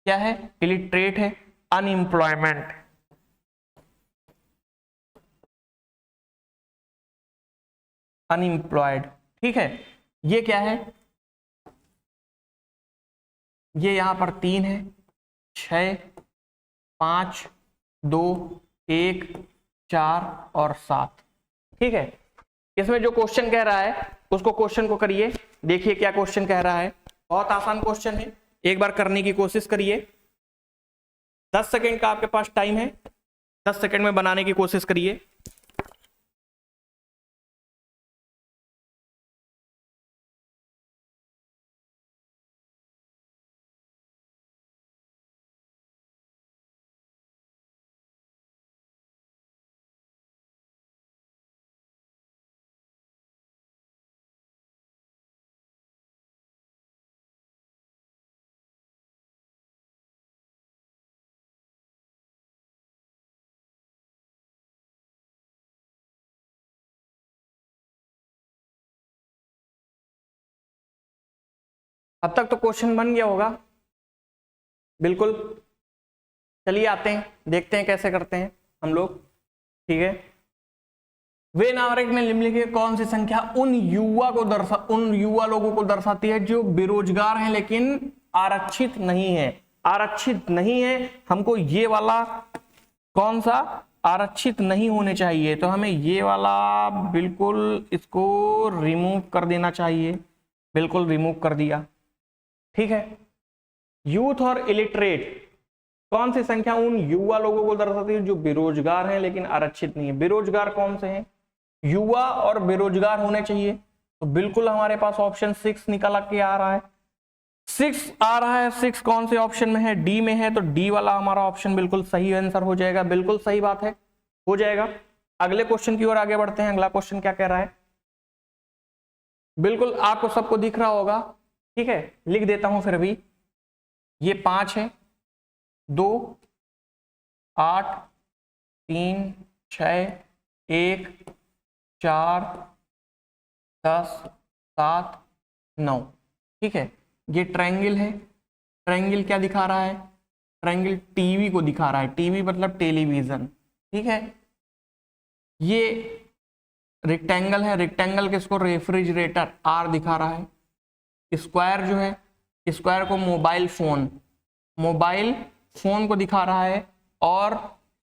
Speaker 1: क्या है? इलिटरेट है। Unemployment, unemployed. ठीक है, ये क्या है? ये यहां पर 3 है, 6, 5, 2, 1, 4 और 7। ठीक है, इसमें जो क्वेश्चन कह रहा है उसको क्वेश्चन को करिए। देखिए क्या क्वेश्चन कह रहा है, बहुत आसान क्वेश्चन है, एक बार करने की कोशिश करिए। 10 सेकंड का आपके पास टाइम है, 10 सेकंड में बनाने की कोशिश करिए। अब तक तो क्वेश्चन बन गया होगा, बिल्कुल। चलिए आते हैं, देखते हैं कैसे करते हैं हम लोग। ठीक है, वे नागरिक में निम्नलिखित कौन सी संख्या उन युवा लोगों को दर्शाती है जो बेरोजगार हैं लेकिन आरक्षित नहीं है? आरक्षित नहीं है, हमको ये वाला कौन सा आरक्षित नहीं होने चाहिए, तो हमें ये वाला बिल्कुल इसको रिमूव कर देना चाहिए। बिल्कुल रिमूव कर दिया। ठीक है, यूथ और इलिटरेट कौन सी संख्या उन युवा लोगों को दर्शाती है जो बेरोजगार हैं लेकिन आरक्षित नहीं है? बेरोजगार कौन से हैं? युवा और बेरोजगार होने चाहिए, तो बिल्कुल हमारे पास ऑप्शन 6 निकल के आ रहा है। 6 आ रहा है, 6 कौन से ऑप्शन में है? डी में है, तो डी वाला हमारा ऑप्शन बिल्कुल सही आंसर हो जाएगा। बिल्कुल सही बात है, हो जाएगा। अगले क्वेश्चन की ओर आगे बढ़ते हैं। अगला क्वेश्चन क्या कह रहा है? बिल्कुल आपको सबको दिख रहा होगा। ठीक है, लिख देता हूं फिर भी। ये 5 है, 2, 8, 3, 6, 1, 4, 10, 7, 9। ठीक है, ये ट्रायंगल है। ट्रायंगल क्या दिखा रहा है? ट्रायंगल टीवी को दिखा रहा है। टीवी मतलब टेलीविजन। ठीक है, ये रेक्टेंगल है। रेक्टेंगल किसको? रेफ्रिजरेटर, आर दिखा रहा है। स्क्वायर जो है, स्क्वायर को मोबाइल फोन को दिखा रहा है। और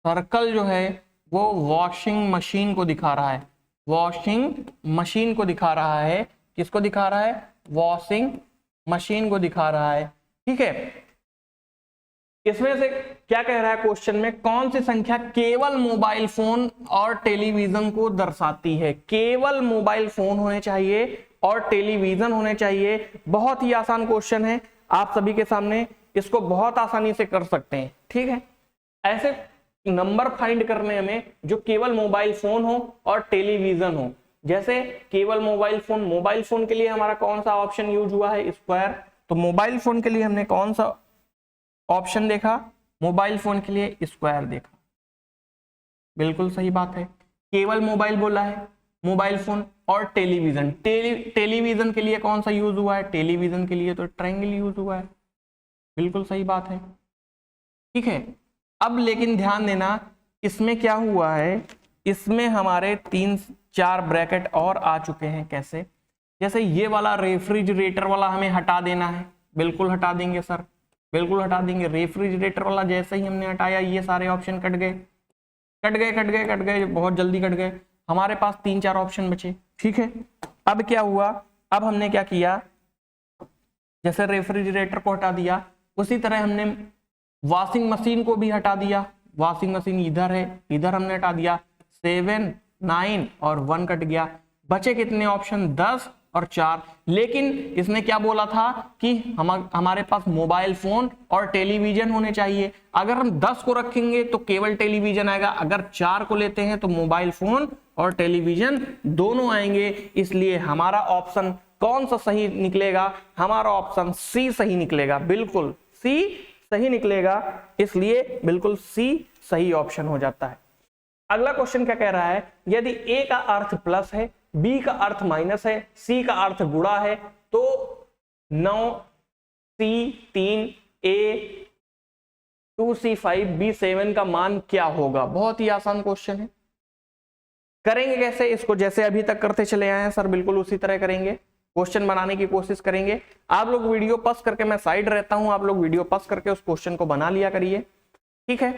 Speaker 1: सर्कल जो है वो वॉशिंग मशीन को दिखा रहा है। वॉशिंग मशीन को दिखा रहा है। किसको दिखा रहा है? वॉशिंग मशीन को दिखा रहा है। ठीक है, इसमें से क्या कह रहा है क्वेश्चन में? कौन सी संख्या केवल मोबाइल फोन और टेलीविजन को दर्शाती है? केवल मोबाइल फोन होने चाहिए और टेलीविजन होने चाहिए। बहुत ही आसान क्वेश्चन है, आप सभी के सामने इसको बहुत आसानी से कर सकते हैं। ठीक है, ऐसे नंबर फाइंड करने में जो केवल मोबाइल फोन हो और टेलीविजन हो। जैसे केवल मोबाइल फोन के लिए हमारा कौन सा ऑप्शन यूज हुआ है? स्क्वायर। तो मोबाइल फोन के लिए हमने कौन सा ऑप्शन देखा? मोबाइल फोन के लिए स्क्वायर देखा। बिल्कुल सही बात है, केवल मोबाइल बोला है, मोबाइल फोन और टेलीविजन। टेलीविजन के लिए कौन सा यूज हुआ है? टेलीविजन के लिए तो ट्रायंगल यूज हुआ है। बिल्कुल सही बात है। ठीक है, अब लेकिन ध्यान देना, इसमें क्या हुआ है? इसमें हमारे 3-4 ब्रैकेट और आ चुके हैं। कैसे? जैसे ये वाला रेफ्रिजरेटर वाला हमें हटा देना है। बिल्कुल हटा देंगे सर, बिल्कुल हटा देंगे। रेफ्रिजरेटर वाला जैसे ही हमने हटाया, ये सारे ऑप्शन कट गए, बहुत जल्दी कट गए। हमारे पास 3-4 ऑप्शन बचे। ठीक है, अब क्या हुआ? अब हमने क्या किया? जैसे रेफ्रिजरेटर को हटा दिया, उसी तरह हमने वॉशिंग मशीन को भी हटा दिया। वॉशिंग मशीन इधर है, इधर हमने हटा दिया। 7, 9 और 1 कट गया। बचे कितने ऑप्शन? 10 और 4। लेकिन इसने क्या बोला था कि हमारे पास मोबाइल फोन और टेलीविजन होने चाहिए। अगर हम 10 को रखेंगे तो केवल टेलीविजन आएगा, अगर 4 को लेते हैं तो मोबाइल फोन और टेलीविजन दोनों आएंगे। इसलिए हमारा ऑप्शन कौन सा सही निकलेगा? हमारा ऑप्शन सी सही निकलेगा, बिल्कुल सी सही निकलेगा। इसलिए बिल्कुल सी सही ऑप्शन हो जाता है। अगला क्वेश्चन क्या कह रहा है? यदि ए का अर्थ प्लस है, बी का अर्थ माइनस है, सी का अर्थ गुणा है, तो 9C3 A 2C5 B7 का मान क्या होगा? बहुत ही आसान क्वेश्चन है। करेंगे कैसे इसको? जैसे अभी तक करते चले आए हैं सर, बिल्कुल उसी तरह करेंगे, क्वेश्चन बनाने की कोशिश करेंगे। आप लोग वीडियो पॉज करके, मैं साइड रहता हूं, आप लोग वीडियो पॉज करके उस क्वेश्चन को बना लिया करिए, ठीक है।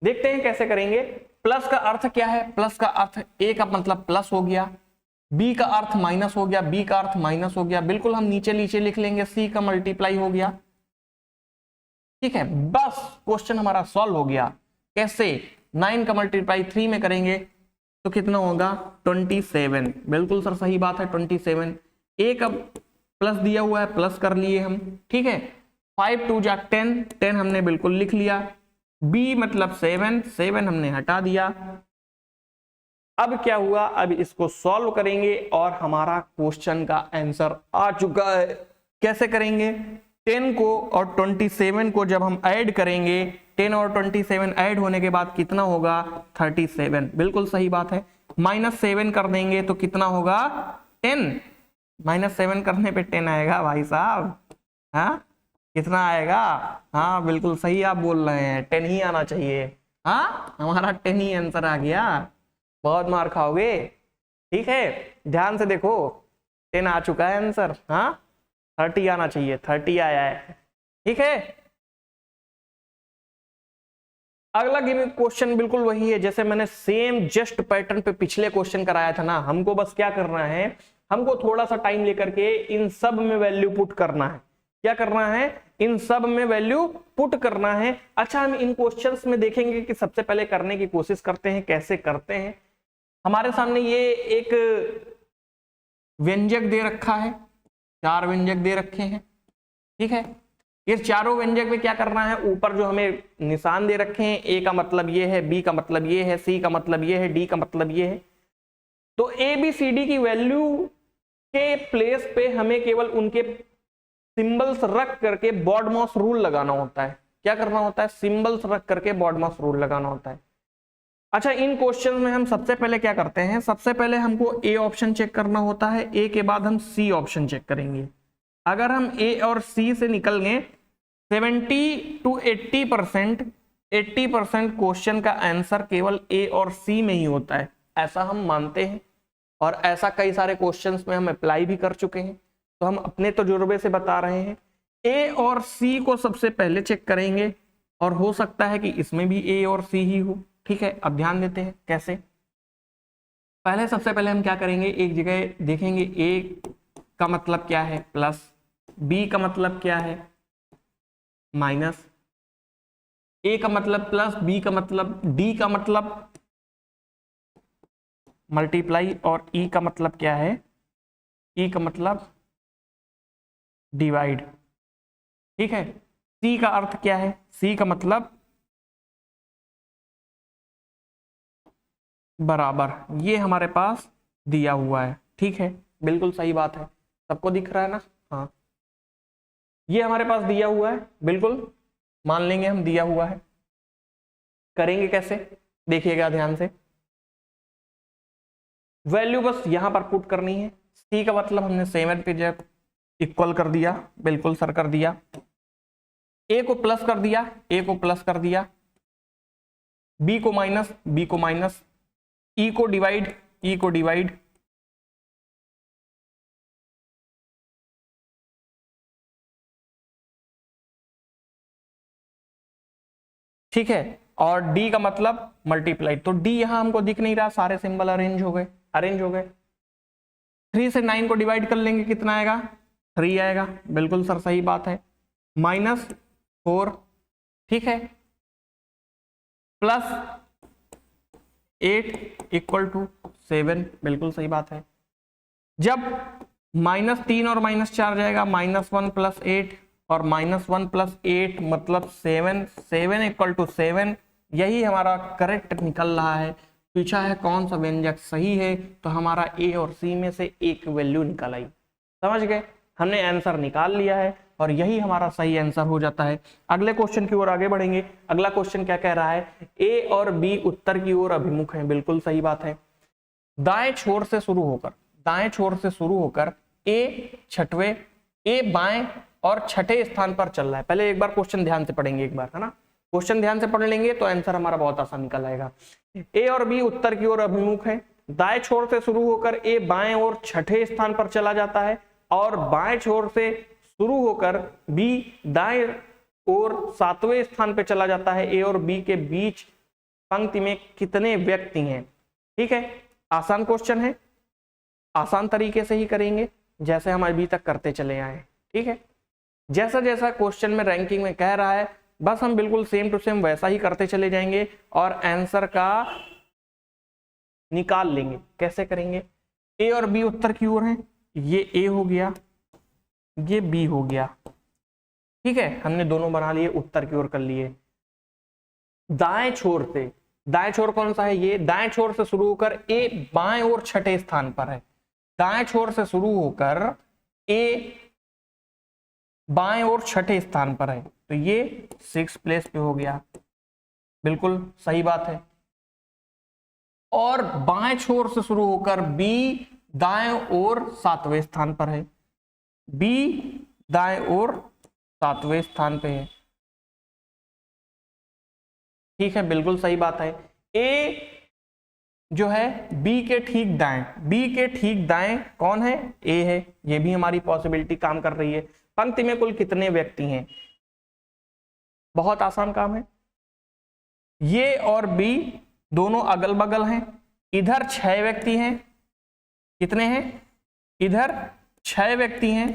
Speaker 1: देखते हैं कैसे करेंगे। प्लस का अर्थ क्या है? प्लस का अर्थ ए का मतलब प्लस हो गया, बी का अर्थ माइनस हो गया, बी का अर्थ माइनस हो गया, बिल्कुल हम नीचे नीचे लिख लेंगे, सी का मल्टीप्लाई हो गया, ठीक है। बस क्वेश्चन हमारा सॉल्व हो गया। कैसे? 9 का मल्टीप्लाई 3 में करेंगे तो कितना होगा? 27। बिल्कुल सर सही बात है, 27। ए का प्लस दिया हुआ है, प्लस कर लिए हम, ठीक है। 5 2 जा 10, 10 हमने बिल्कुल लिख लिया। बी मतलब 7, 7 हमने हटा दिया। अब क्या हुआ? अब इसको सॉल्व करेंगे और हमारा क्वेश्चन का आंसर आ चुका है। कैसे करेंगे? 10 को और 27 को जब हम ऐड करेंगे, 10 और 27 ऐड होने के बाद कितना होगा? 37। बिल्कुल सही बात है। -7 कर देंगे तो कितना होगा? 10। -7 करने पे 10 आएगा भाई साहब, हाँ कितना आएगा? हाँ बिल्कुल सही आप बोल रहे हैं, 10 ही आना चाहिए। हाँ हमारा 10 ही आंसर आ गया। बहुत मार खाओगे, ठीक है, ध्यान से देखो, 10 आ चुका है आंसर। हाँ 30 आना चाहिए, 30 आया है, ठीक है। अगला क्वेश्चन बिल्कुल वही है जैसे मैंने सेम जस्ट पैटर्न पे पिछले क्वेश्चन कराया था ना। हमको बस क्या करना है, हमको थोड़ा सा टाइम लेकर के इन सब में वैल्यू पुट करना है। क्या करना है? इन सब में वैल्यू पुट करना है। अच्छा, हम इन क्वेश्चंस में देखेंगे कि सबसे पहले करने की कोशिश करते हैं, कैसे करते हैं। हमारे सामने ये एक व्यंजक दे रखा है, 4 व्यंजक दे रखे हैं, ठीक है। ये चारों व्यंजक में क्या करना है? ऊपर जो हमें निशान दे रखे हैं, ए का मतलब ये है, बी का मतलब ये है, सी का मतलब ये है, डी का मतलब ये है। तो ए बी सी डी की वैल्यू के प्लेस पे हमें केवल उनके सिंबल्स रख करके बॉडमॉस रूल लगाना होता है। क्या करना होता है? सिंबल्स रख करके बॉडमॉस रूल लगाना होता है। अच्छा, इन क्वेश्चन में हम सबसे पहले क्या करते हैं? सबसे पहले हमको ए ऑप्शन चेक करना होता है, ए के बाद हम सी ऑप्शन चेक करेंगे। अगर हम ए और सी से निकल गए 70 to 80%, 80% क्वेश्चन का आंसर केवल ए और सी में ही होता है, ऐसा हम मानते हैं। और ऐसा कई सारे क्वेश्चंस में हम अप्लाई भी कर चुके हैं, तो हम अपने तजुर्बे से बता रहे हैं। ए और सी को सबसे पहले चेक करेंगे, और हो सकता है कि इसमें भी ए और सी ही हो, ठीक है। अब ध्यान देते हैं कैसे। पहले सबसे पहले हम क्या करेंगे, एक जगह देखेंगे ए का मतलब क्या है, प्लस, बी का मतलब क्या है, माइनस, ए का मतलब प्लस, बी का मतलब, डी का मतलब मल्टीप्लाई, और ई का मतलब क्या है, ई का मतलब डिवाइड, ठीक है। सी का अर्थ क्या है? सी का मतलब बराबर। ये हमारे पास दिया हुआ है, ठीक है, बिल्कुल सही बात है। सबको दिख रहा है ना? हाँ, ये हमारे पास दिया हुआ है, बिल्कुल मान लेंगे हम दिया हुआ है। करेंगे कैसे, देखिएगा ध्यान से। वैल्यू बस यहां पर पुट करनी है। सी का मतलब हमने 7 पे जब इक्वल कर दिया, बिल्कुल सर कर दिया। ए को प्लस कर दिया, ए को प्लस कर दिया, बी को माइनस, बी को माइनस, ई को डिवाइड, ई को डिवाइड, ठीक है। और डी का मतलब मल्टीप्लाई। तो डी यहां हमको दिख नहीं रहा, सारे सिंबल अरेंज हो गए, अरेंज हो गए। 3 से 9 को डिवाइड कर लेंगे, कितना आएगा? 3 आएगा, बिल्कुल सर सही बात है। -4, ठीक है, प्लस 8 इक्वल टू 7, बिल्कुल सही बात है। जब -3 और -4 जाएगा, -1 + 8 और -1 + 8 मतलब 7, 7 = 7। यही हमारा करेक्ट निकल रहा है। पूछा है कौन सा व्यंजक सही है, तो हमारा ए और सी में से एक वैल्यू निकल आई। समझ गए, हमने आंसर निकाल लिया है और यही हमारा सही आंसर हो जाता है। अगले क्वेश्चन की ओर आगे बढ़ेंगे। अगला क्वेश्चन क्या कह रहा है, ए और बी उत्तर की ओर अभिमुख हैं। बिल्कुल सही बात है। दाएं छोर से शुरू होकर ए बाएं और छठे स्थान पर चल रहा है। पहले एक बार क्वेश्चन ध्यान से पढ़ेंगे, एक बार, है ना। क्वेश्चन ध्यान से पढ़ लेंगे तो आंसर हमारा बहुत आसान निकल आएगा। ए और बी उत्तर की ओर अभिमुख है। दाएं छोर से शुरू होकर ए बाएं और छठे स्थान पर चला जाता है और बाएं छोर से शुरू होकर बी दाएं और 7वें स्थान पर चला जाता है। ए और बी के बीच पंक्ति में कितने व्यक्ति हैं? ठीक है, आसान क्वेश्चन है, आसान तरीके से ही करेंगे जैसे हम अभी तक करते चले आए। ठीक है, जैसा जैसा क्वेश्चन में रैंकिंग में कह रहा है बस हम बिल्कुल सेम टू सेम वैसा ही करते चले जाएंगे और आंसर का निकाल लेंगे। कैसे करेंगे? ए और बी उत्तर की ओर हैं, ये ए हो गया, ये बी हो गया। ठीक है, हमने दोनों बना लिए, उत्तर की ओर कर लिए। दाएं छोर से, दाएं छोर कौन सा है? ये दाएं छोर से शुरू होकर ए बाएं और छठे स्थान पर है। दाएं छोर से शुरू होकर ए बाएं और छठे स्थान पर है, तो ये 6 प्लेस पे हो गया। बिल्कुल सही बात है। और बाएं छोर से शुरू होकर बी दाएं और 7वें स्थान पर है। बी दाएं और 7वें स्थान पे है। ठीक है, बिल्कुल सही बात है। ए जो है बी के ठीक दाएं, बी के ठीक दाएं कौन है? ए है। ये भी हमारी पॉसिबिलिटी काम कर रही है। पंक्ति में कुल कितने व्यक्ति हैं? बहुत आसान काम है। ये और बी दोनों अगल बगल हैं। इधर 6 व्यक्ति हैं। कितने हैं? इधर 6 व्यक्ति हैं।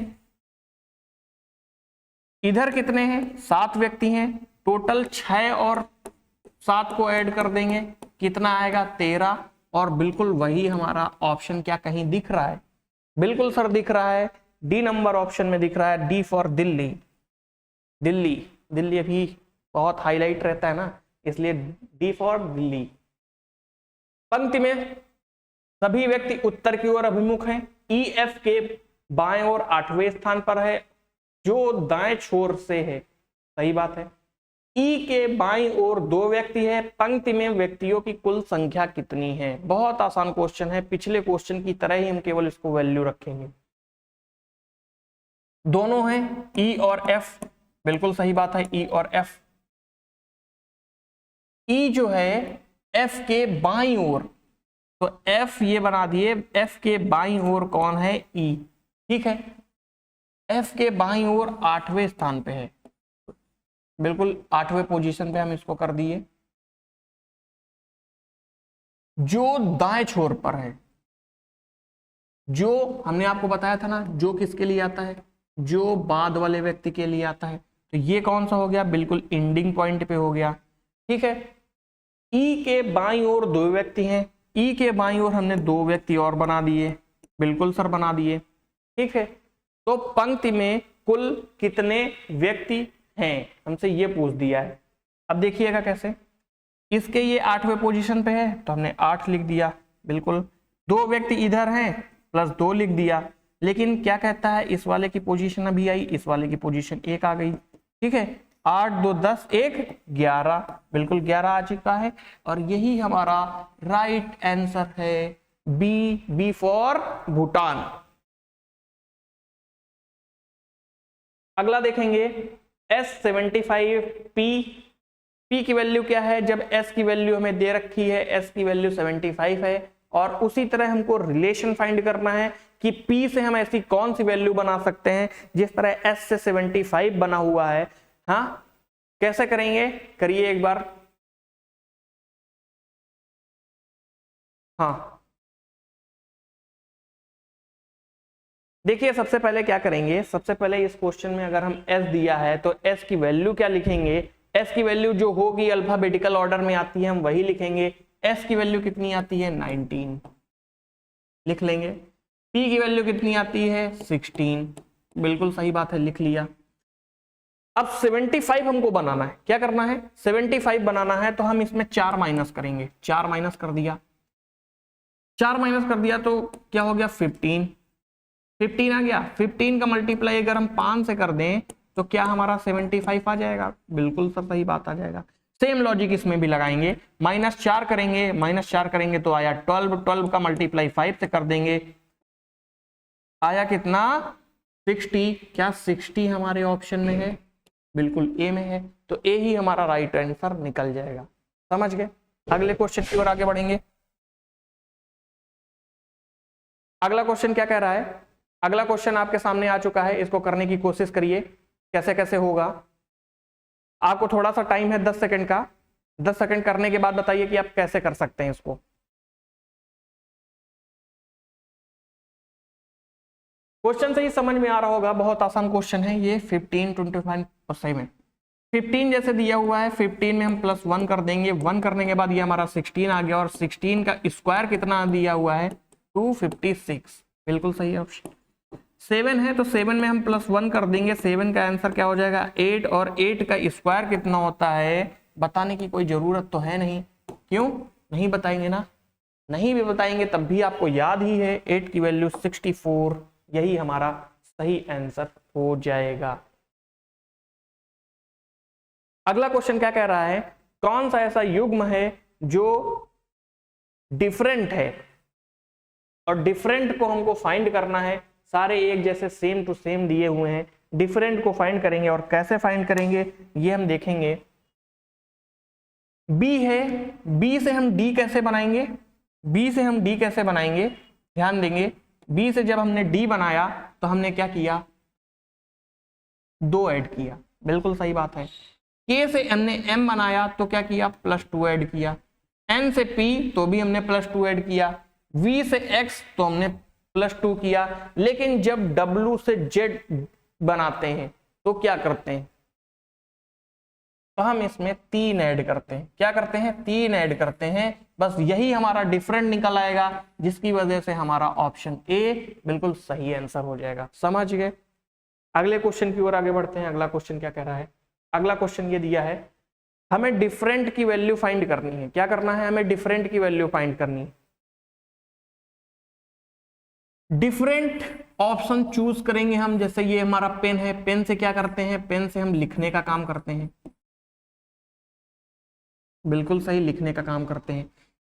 Speaker 1: इधर कितने हैं? 7 व्यक्ति हैं। टोटल 6 और 7 को ऐड कर देंगे, कितना आएगा? 13। और बिल्कुल वही हमारा ऑप्शन क्या कहीं दिख रहा है? बिल्कुल सर दिख रहा है, डी नंबर ऑप्शन में दिख रहा है, डी फॉर दिल्ली। दिल्ली, दिल्ली अभी बहुत हाईलाइट रहता है ना, इसलिए डी फॉर दिल्ली। पंक्ति में सभी व्यक्ति उत्तर की ओर अभिमुख हैं। ई एफ के बाएं और 8वें स्थान पर है, जो दाएं छोर से है। सही बात है। ई के बाईं ओर 2 व्यक्ति है। पंक्ति में व्यक्तियों की कुल संख्या कितनी है? बहुत आसान क्वेश्चन है, पिछले क्वेश्चन की तरह ही हम केवल इसको वैल्यू रखेंगे। दोनों हैं ई और एफ। बिल्कुल सही बात है, ई और एफ। ई जो है एफ के बाईं ओर, तो एफ ये बना दिए, एफ के बाईं ओर कौन है? ई। ठीक है, एफ के बाईं ओर 8वें स्थान पे है। बिल्कुल 8वें पोजीशन पे हम इसको कर दिए। जो दाएं छोर पर है, जो हमने आपको बताया था ना, जो किसके लिए आता है? जो बाद वाले व्यक्ति के लिए आता है। तो ये कौन सा हो गया? बिल्कुल एंडिंग पॉइंट पे हो गया। ठीक है, ई के बाईं ओर 2 व्यक्ति हैं। ई के बाईं ओर हमने 2 व्यक्ति और बना दिए। बिल्कुल सर बना दिए। ठीक है, तो पंक्ति में कुल कितने व्यक्ति हैं, हमसे ये पूछ दिया है। अब देखिएगा कैसे। इसके ये 8वें पोजीशन पे है, तो हमने 8 लिख दिया। बिल्कुल 2 व्यक्ति इधर हैं, प्लस 2 लिख दिया। लेकिन क्या कहता है? इस वाले की पोजीशन अभी आई, इस वाले की पोजीशन 1 आ गई। ठीक है, 8 2 10 1 11। बिल्कुल 11 आ चुका है और यही हमारा राइट आंसर है, बी, बी फॉर भूटान। अगला देखेंगे S75P। P की वैल्यू क्या है? जब S की वैल्यू हमें दे रखी है, S की वैल्यू 75 है और उसी तरह हमको रिलेशन फाइंड करना है कि P से हम ऐसी कौन सी वैल्यू बना सकते हैं जिस तरह S से 75 बना हुआ है। हाँ, कैसे करेंगे? करिए एक बार। हाँ, देखिए सबसे पहले क्या करेंगे, सबसे पहले इस क्वेश्चन में अगर हम S दिया है तो S की वैल्यू क्या लिखेंगे? S की वैल्यू जो होगी अल्फाबेटिकल ऑर्डर में आती है, हम वही लिखेंगे। S की वैल्यू कितनी आती है? 19 लिख लेंगे। p की वैल्यू कितनी आती है 16, बिल्कुल सही बात है, लिख लिया। अब 75 हमको बनाना है, क्या करना है 75 बनाना है, तो हम इसमें 4 माइनस करेंगे, 4 माइनस कर दिया, 4 माइनस कर दिया तो क्या हो गया 15, 15 आ गया। 15 का मल्टीप्लाई अगर हम 5 से कर दें तो क्या हमारा 75 आ जाएगा, बिल्कुल सब सही बात आ जाएगा। सेम लॉजिक इसमें भी लगाएंगे, -4 करेंगे, -4 करेंगे तो आया 12, 12 का मल्टीप्लाई 5 से कर देंगे, आया कितना 60। क्या 60 हमारे ऑप्शन में है, बिल्कुल ए में है, तो ए ही हमारा राइट आंसर निकल जाएगा। समझ गए। अगले क्वेश्चन की ओर आगे बढ़ेंगे। अगला क्वेश्चन क्या कह रहा है, अगला क्वेश्चन आपके सामने आ चुका है, इसको करने की कोशिश करिए कैसे कैसे होगा। आपको थोड़ा सा टाइम है 10 सेकंड का, 10 सेकंड करने के बाद बताइए कि आप कैसे कर सकते हैं इसको। क्वेश्चन से ही समझ में आ रहा होगा, बहुत आसान क्वेश्चन है ये। 15, 25 और 7, 15 जैसे दिया हुआ है, 15 में हम +1 कर देंगे, 1 करने के बाद ये हमारा 16 आ गया, और 16 का स्क्वायर कितना दिया हुआ है 256, बिल्कुल सही ऑप्शन। 7 है तो 7 में हम +1 कर देंगे, 7 का आंसर क्या हो जाएगा 8, और 8 का स्क्वायर कितना होता है बताने की कोई जरूरत तो है नहीं, क्यों नहीं बताएंगे ना, नहीं भी बताएंगे तब भी आपको याद ही है, 8 की वैल्यू 64, यही हमारा सही आंसर हो जाएगा। अगला क्वेश्चन क्या कह रहा है, कौन सा ऐसा युग्म है जो डिफरेंट है, और डिफरेंट को हमको फाइंड करना है। सारे एक जैसे सेम टू सेम दिए हुए हैं, डिफरेंट को फाइंड करेंगे, और कैसे फाइंड करेंगे ये हम देखेंगे। बी है, बी से हम डी कैसे बनाएंगे, बी से हम डी कैसे बनाएंगे, ध्यान देंगे। बी से जब हमने डी बनाया तो हमने क्या किया 2 ऐड किया, बिल्कुल सही बात है। के से हमने एम बनाया तो क्या किया +2 ऐड किया, एन से पी तो भी हमने +2 ऐड किया, वी से एक्स तो हमने +2 किया। लेकिन जब डब्ल्यू से जेड बनाते हैं तो क्या करते हैं, तो हम इसमें 3 ऐड करते हैं। क्या करते हैं 3 ऐड करते हैं, बस यही हमारा डिफरेंट निकल आएगा, जिसकी वजह से हमारा ऑप्शन ए बिल्कुल सही आंसर हो जाएगा। समझ गए। अगले क्वेश्चन की ओर आगे बढ़ते हैं। अगला क्वेश्चन क्या कह रहा है, अगला क्वेश्चन ये दिया है, हमें डिफरेंट की वैल्यू फाइंड करनी है। क्या करना है, हमें डिफरेंट की वैल्यू फाइंड करनी है। डिफरेंट ऑप्शन चूज करेंगे हम, जैसे ये हमारा पेन है, पेन से क्या करते हैं, पेन से हम लिखने का काम करते हैं, बिल्कुल सही लिखने का काम करते हैं।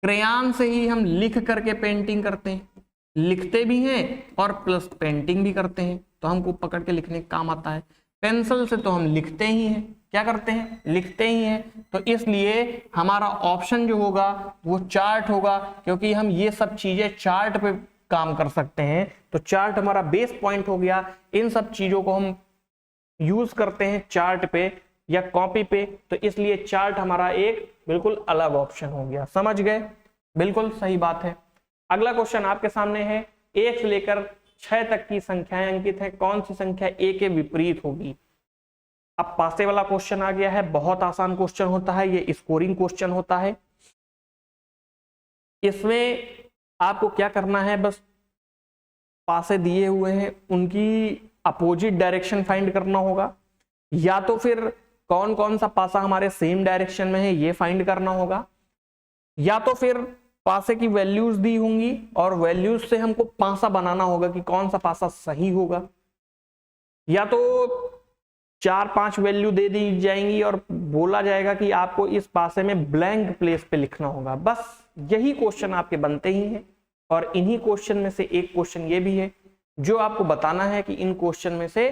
Speaker 1: क्रेयॉन से ही हम लिख करके पेंटिंग करते हैं, लिखते भी हैं और प्लस पेंटिंग भी करते हैं, तो हमको पकड़ के लिखने का काम आता है। पेंसिल से तो हम लिखते ही हैं, क्या करते हैं लिखते ही हैं, तो इसलिए हमारा ऑप्शन जो होगा वो चार्ट होगा, क्योंकि हम ये सब चीजें चार्ट पे काम कर सकते हैं, तो चार्ट हमारा बेस पॉइंट हो गया। इन सब चीजों को हम यूज करते हैं चार्ट पे या कॉपी पे, तो इसलिए चार्ट हमारा एक बिल्कुल अलग ऑप्शन हो गया। समझ गए, बिल्कुल सही बात है। अगला क्वेश्चन आपके सामने है, 1 से लेकर 6 तक की संख्याएं अंकित है, कौन सी संख्या ए के विपरीत होगी। अब पासे वाला क्वेश्चन आ गया है, बहुत आसान क्वेश्चन होता है, ये स्कोरिंग क्वेश्चन होता है। इसमें आपको क्या करना है, बस पासे दिए हुए हैं उनकी अपोजिट डायरेक्शन फाइंड करना होगा, या तो फिर कौन कौन सा पासा हमारे सेम डायरेक्शन में है ये फाइंड करना होगा, या तो फिर पासे की वैल्यूज दी होंगी और वैल्यूज से हमको पासा बनाना होगा कि कौन सा पासा सही होगा, या तो 4-5 वैल्यू दे दी जाएंगी और बोला जाएगा कि आपको इस पासे में ब्लैंक प्लेस पे लिखना होगा। बस यही क्वेश्चन आपके बनते ही हैं, और इन्हीं क्वेश्चन में से एक क्वेश्चन ये भी है जो आपको बताना है कि इन क्वेश्चन में से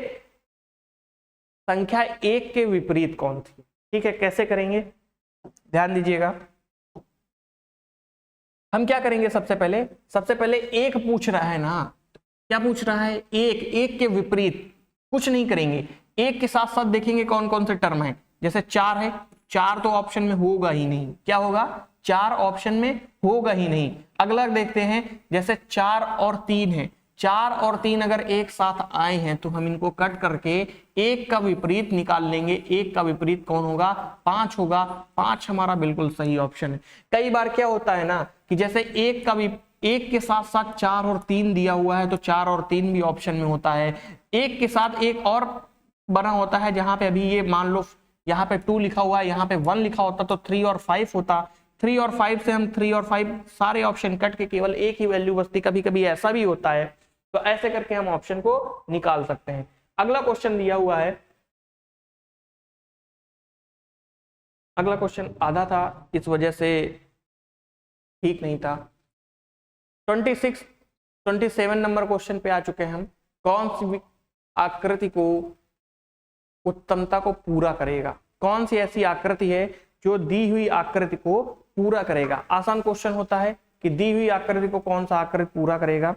Speaker 1: संख्या 1 के विपरीत कौन थी। ठीक है, कैसे करेंगे ध्यान दीजिएगा। हम क्या करेंगे, सबसे पहले 1 पूछ रहा है ना, क्या पूछ रहा है 1 के विपरीत कुछ नहीं करेंगे, 1 के साथ साथ देखेंगे कौन कौन से टर्म है। जैसे 4 है, 4 तो ऑप्शन में होगा ही नहीं, क्या होगा 4 ऑप्शन में होगा ही नहीं। अगला देखते हैं, जैसे 4 और 3 है, 4 और 3 अगर एक साथ आए हैं तो हम इनको कट करके 1 का विपरीत निकाल लेंगे। 1 का विपरीत कौन होगा 5 होगा, 5 हमारा बिल्कुल सही ऑप्शन है। कई बार क्या होता है ना कि जैसे 1 का एक के साथ साथ 4 और 3 दिया हुआ है तो 4 और 3 भी ऑप्शन में होता है। एक के साथ एक और बना होता है, जहां पे अभी ये मान लो यहाँ पे 2 लिखा हुआ है, यहाँ पे 1 लिखा होता तो 3 और 5 होता। 3 और 5 से हम 3 और 5 सारे ऑप्शन कट के केवल एक ही वैल्यू बचती। कभी कभी ऐसा भी होता है, तो ऐसे करके हम ऑप्शन को निकाल सकते हैं। अगला क्वेश्चन दिया हुआ है, अगला क्वेश्चन आधा था इस वजह से ठीक नहीं था। 27 नंबर क्वेश्चन पे आ चुके हैं हम। कौन सी आकृति को उत्तमता को पूरा करेगा? कौन सी ऐसी आकृति है जो दी हुई आकृति को पूरा करेगा? आसान क्वेश्चन होता है कि दी हुई आकृति को कौन सा आकृति पूरा करेगा।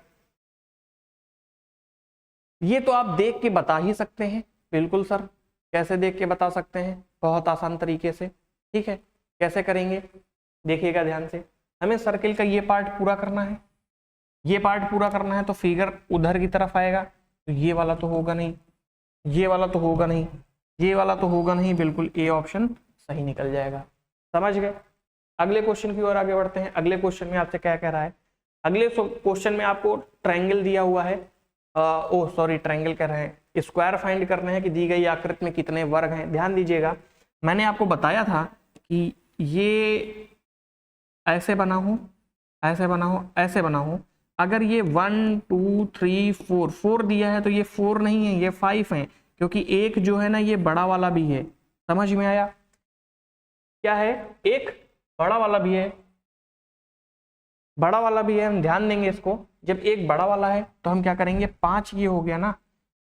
Speaker 1: ये तो आप देख के बता ही सकते हैं। बिल्कुल सर, कैसे देख के बता सकते हैं? बहुत आसान तरीके से। ठीक है, कैसे करेंगे देखिएगा ध्यान से। हमें सर्किल का ये पार्ट पूरा करना है, ये पार्ट पूरा करना है, तो फिगर उधर की तरफ आएगा, तो ये वाला तो होगा नहीं, ये वाला तो होगा नहीं, ये वाला तो होगा नहीं, बिल्कुल ए ऑप्शन सही निकल जाएगा। समझ गए? अगले क्वेश्चन की ओर आगे बढ़ते हैं। अगले क्वेश्चन में आपसे क्या कह रहा है? अगले क्वेश्चन में आपको ट्रायंगल दिया हुआ है, ट्रायंगल कह रहे हैं, स्क्वायर फाइंड करना है कि दी गई आकृति में कितने वर्ग हैं। ध्यान दीजिएगा, मैंने आपको बताया था कि ये ऐसे बना हो, ऐसे बना हो, ऐसे बना हो। अगर ये 1 2 3 4 दिया है तो ये 4 नहीं है, ये 5 है, क्योंकि एक जो है ना ये बड़ा वाला भी है। समझ में आया? क्या है? एक बड़ा वाला भी है, बड़ा वाला भी है। हम ध्यान देंगे इसको, जब एक बड़ा वाला है तो हम क्या करेंगे, 5 ये हो गया ना,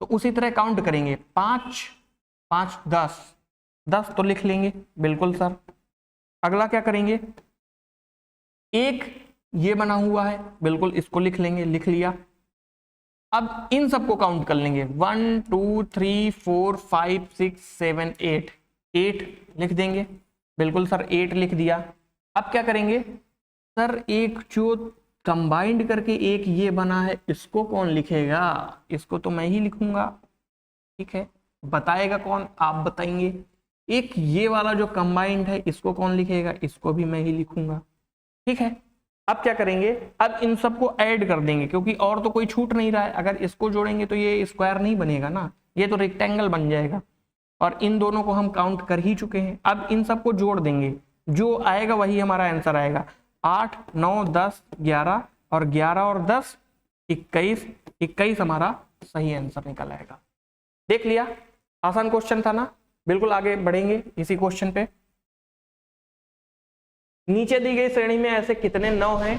Speaker 1: तो उसी तरह काउंट करेंगे, 5 5 10 तो लिख लेंगे। बिल्कुल सर। अगला क्या करेंगे, एक ये बना हुआ है, बिल्कुल इसको लिख लेंगे, लिख लिया। अब इन सबको काउंट कर लेंगे, 1 2 3 4 5 6 7 8 8 लिख देंगे। बिल्कुल सर, 8 लिख दिया। अब क्या करेंगे सर, एक जो कंबाइंड करके एक ये बना है, इसको कौन लिखेगा? इसको तो मैं ही लिखूंगा। ठीक है, बताएगा कौन? आप बताएंगे। एक ये वाला जो कंबाइंड है, इसको कौन लिखेगा? इसको भी मैं ही लिखूंगा। ठीक है, अब क्या करेंगे, अब इन सबको ऐड कर देंगे, क्योंकि और तो कोई छूट नहीं रहा है। अगर इसको जोड़ेंगे तो ये स्क्वायर नहीं बनेगा ना, ये तो रेक्टेंगल बन जाएगा। और इन दोनों को हम काउंट कर ही चुके हैं। अब इन सबको जोड़ देंगे, जो आएगा वही हमारा आंसर आएगा। 8 9 10 11 और 11 और 10 21, 21 हमारा सही आंसर निकल आएगा। देख लिया, आसान क्वेश्चन था ना। बिल्कुल आगे बढ़ेंगे इसी क्वेश्चन पे। नीचे दी गई श्रेणी में ऐसे कितने 9 हैं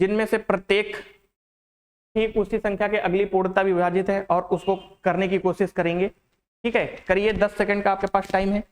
Speaker 1: जिनमें से प्रत्येक ठीक उसी संख्या के अगली पूर्णता विभाजित है, और उसको करने की कोशिश करेंगे। ठीक है, करिए, 10 सेकंड का आपके पास टाइम है।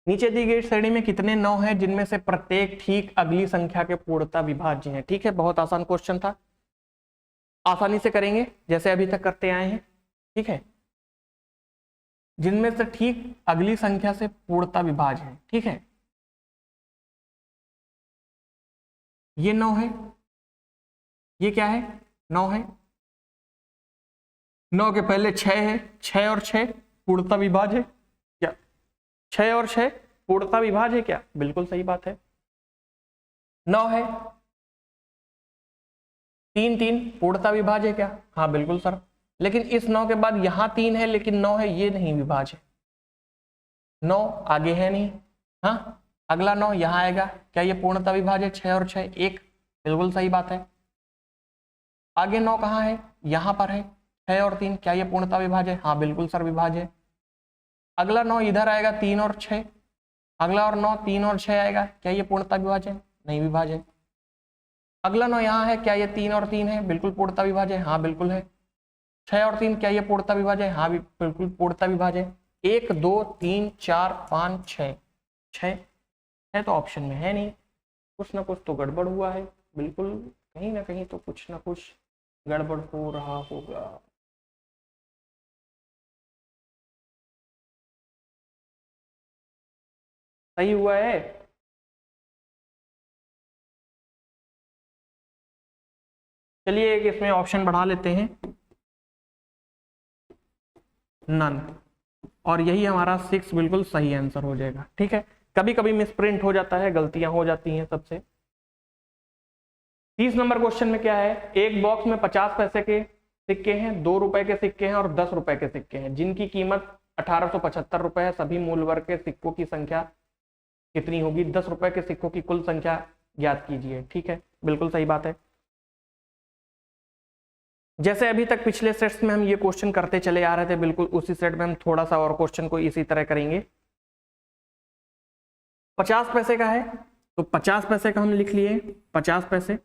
Speaker 1: नीचे दी गई श्रेणी में कितने 9 हैं जिनमें से प्रत्येक ठीक अगली संख्या के पूर्णता विभाज्य हैं? ठीक है, बहुत आसान क्वेश्चन था, आसानी से करेंगे जैसे अभी तक करते आए हैं। ठीक है, जिनमें से ठीक अगली संख्या से पूर्णता विभाज्य है। ठीक है, ये 9 है, ये क्या है, 9 है, 9 के पहले 6 है, 6 और 6 पूर्णता विभाज्य है क्या? 6 और 6 पूर्णता विभाज्य है क्या? बिल्कुल सही बात है। 9 है, 3 3 पूर्णता विभाज्य है क्या? हाँ बिल्कुल सर। लेकिन इस 9 के बाद यहां 3 है लेकिन 9 है, ये नहीं विभाज्य। 9 आगे है नहीं, हाँ अगला 9 यहां आएगा, क्या ये पूर्णता विभाज्य? 6 और 6 1, बिल्कुल सही बात है। आगे 9 कहाँ है? यहां पर है, 6 और 3, क्या ये पूर्णता विभाज्य है? हाँ बिल्कुल सर विभाज्य है। अगला 9 इधर आएगा, 3 और 6, अगला और 9 3 और 6 आएगा, क्या ये पूर्णता विभाज्य है? नहीं विभाज्य है। अगला 9 यहाँ है, क्या ये 3 और 3 है? बिल्कुल पूर्णता विभाज्य है, हाँ बिल्कुल है। 6 और 3, क्या ये पूर्णता विभाज्य है? हाँ बिल्कुल पूर्णता विभाज्य है। 1 2 3 4 5 6, 6 है तो ऑप्शन में है नहीं, कुछ ना कुछ तो गड़बड़ हुआ है, बिल्कुल कहीं ना कहीं तो कुछ ना कुछ गड़बड़ हो रहा होगा। सही हुआ है? चलिए एक इसमें ऑप्शन बढ़ा लेते हैं, नन, और यही हमारा 6 बिल्कुल सही आंसर हो जाएगा। ठीक है, कभी कभी मिसप्रिंट हो जाता है, गलतियां हो जाती हैं सबसे। 30 नंबर क्वेश्चन में क्या है? एक बॉक्स में 50 पैसे के सिक्के हैं, 2 रुपए के सिक्के हैं और 10 रुपए के सिक्के हैं, जिनकी कीमत 1875 रुपए है। सभी मूल वर्ग के सिक्कों की संख्या कितनी होगी? 10 रुपए के सिक्कों की कुल संख्या ज्ञात कीजिए। ठीक है, बिल्कुल सही बात है। जैसे अभी तक पिछले सेट्स में हम ये क्वेश्चन करते चले आ रहे थे, बिल्कुल उसी सेट में हम थोड़ा सा और क्वेश्चन को इसी तरह करेंगे। 50 पैसे का है तो 50 पैसे का हम लिख लिए, 50 पैसे,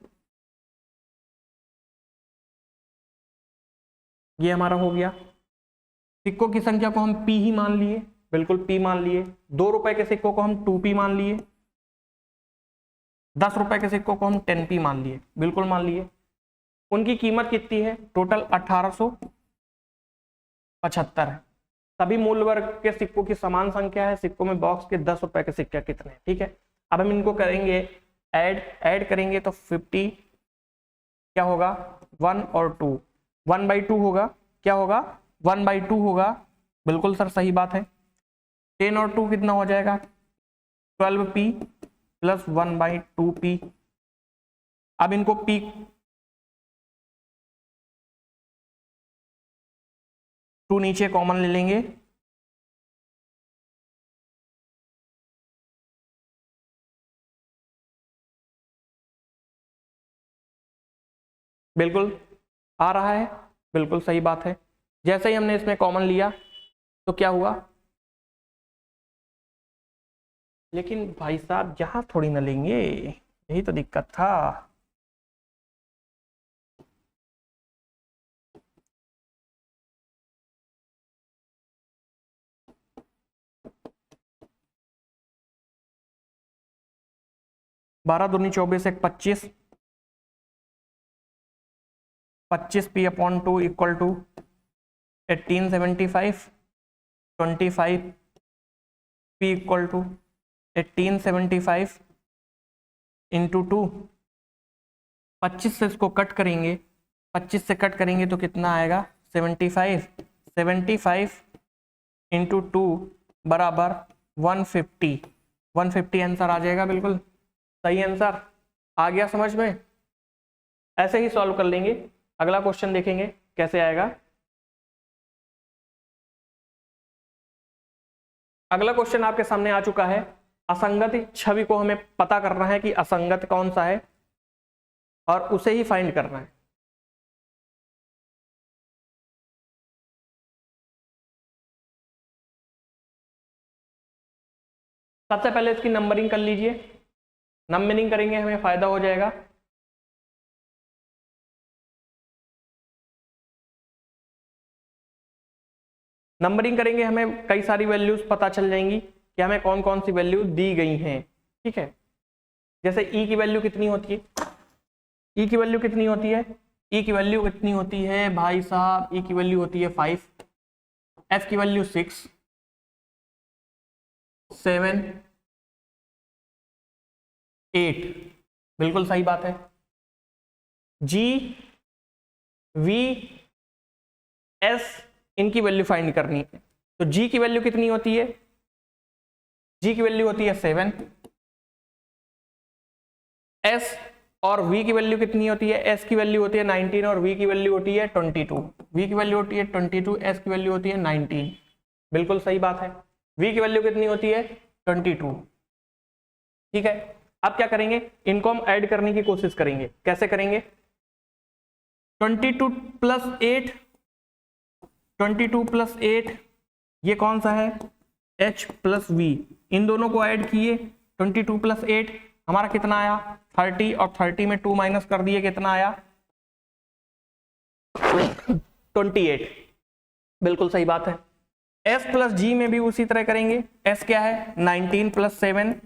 Speaker 1: ये हमारा हो गया। सिक्कों की संख्या को हम पी ही मान लिए, बिल्कुल पी मान लिए। 2 रुपए के सिक्कों को हम 2p मान लिए, 10 रुपए के सिक्कों को हम 10p मान लिए, बिल्कुल मान लिए। उनकी कीमत कितनी है? टोटल 1875 है। सभी मूल वर्ग के सिक्कों की समान संख्या है, सिक्कों में बॉक्स के 10 रुपए के सिक्के कितने हैं? ठीक है, अब हम इनको करेंगे ऐड करेंगे तो 50 क्या होगा? 1 और 2, 1/2 होगा, क्या होगा? 1/2 होगा, बिल्कुल सर सही बात है। 10 और 2 कितना हो जाएगा? 12p plus 1/2p। अब इनको p टू नीचे कॉमन ले लेंगे, बिल्कुल आ रहा है, बिल्कुल सही बात है। जैसे ही हमने इसमें कॉमन लिया तो क्या हुआ? लेकिन भाई साहब यहां थोड़ी ना लेंगे, यही तो दिक्कत था। बारह दूनी 24, एक 25, 25p/2 equal to 1875, 25p equal to 1875 into 2। 25 से इसको कट करेंगे, 25 से कट करेंगे तो कितना आएगा? 75, 75 इंटू 2 बराबर 150, 150 आंसर आ जाएगा, बिल्कुल सही आंसर आ गया समझ में। ऐसे ही सॉल्व कर लेंगे, अगला क्वेश्चन देखेंगे कैसे आएगा। अगला क्वेश्चन आपके सामने आ चुका है। असंगत छवि को हमें पता करना है कि असंगत कौन सा है और उसे ही फाइंड करना है। सबसे पहले इसकी नंबरिंग कर लीजिए, नंबरिंग करेंगे हमें फायदा हो जाएगा। नंबरिंग करेंगे हमें कई सारी वैल्यूज पता चल जाएंगी कि हमें कौन कौन सी वैल्यू दी गई हैं। ठीक है, जैसे ई की वैल्यू कितनी होती है? ई की वैल्यू कितनी होती है? ई की वैल्यू कितनी होती है भाई साहब? ई की वैल्यू होती है 5, एफ की वैल्यू 6, 7, 8, बिल्कुल सही बात है। जी, वी, एस, इनकी वैल्यू फाइंड करनी है। तो जी की वैल्यू कितनी होती है? जी की वैल्यू होती है 7, एस और वी की वैल्यू कितनी होती है? एस की वैल्यू होती है 19 और वी की वैल्यू होती है 22। वी की वैल्यू होती है 22, एस की वैल्यू होती है 19। बिल्कुल सही बात है। वी की वैल्यू कितनी होती है? 22। ठीक है, अब क्या करेंगे? इनको हम ऐड करने की कोशिश करेंगे। कैसे करेंगे? 22 प्लस 8, 22 प्लस 8 ये कौन सा है? H plus V। इन दोनों को ऐड किए, 22 प्लस 8 हमारा कितना आया? 30, और 30 में 2 माइनस कर दिए, कितना आया? 28। बिल्कुल सही बात है। S प्लस G में भी उसी तरह करेंगे। S क्या है? 19 प्लस 7,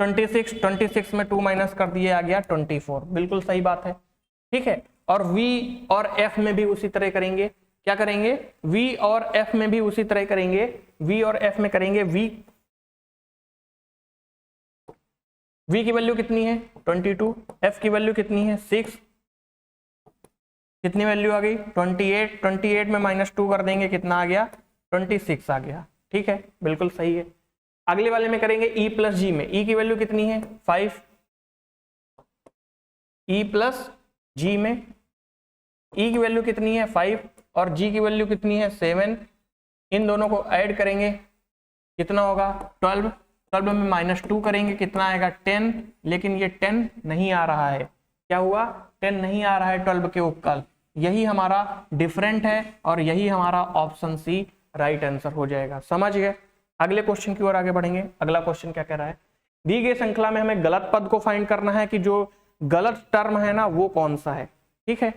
Speaker 1: 26 में 2 माइनस कर दिए, आ गया 24। बिल्कुल सही बात है। ठीक है, और V और F में भी उसी तरह करेंगे। क्या करेंगे? V और F में भी उसी तरह करेंगे। V और F में करेंगे। V की वैल्यू कितनी है? 22। F की वैल्यू कितनी है? 6। कितनी वैल्यू आ गई? 28। 28 में -2 कर देंगे, कितना आ गया? 26 आ गया। ठीक है, बिल्कुल सही है। अगले वाले में करेंगे E प्लस जी में। E की वैल्यू कितनी है? 5। E प्लस जी में E की वैल्यू कितनी है? 5 और G की वैल्यू कितनी है? 7। इन दोनों को ऐड करेंगे, कितना होगा? 12। 12 में -2 करेंगे, कितना आएगा? 10। लेकिन ये 10 नहीं आ रहा है। क्या हुआ? 10 नहीं आ रहा है 12 के उपकल। यही हमारा डिफरेंट है और यही हमारा ऑप्शन सी राइट आंसर हो जाएगा। समझ गए? अगले क्वेश्चन की ओर आगे बढ़ेंगे। अगला क्वेश्चन क्या कह रहा है? दी गई श्रृंखला में हमें गलत पद को फाइंड करना है कि जो गलत टर्म है ना वो कौन सा है। ठीक है,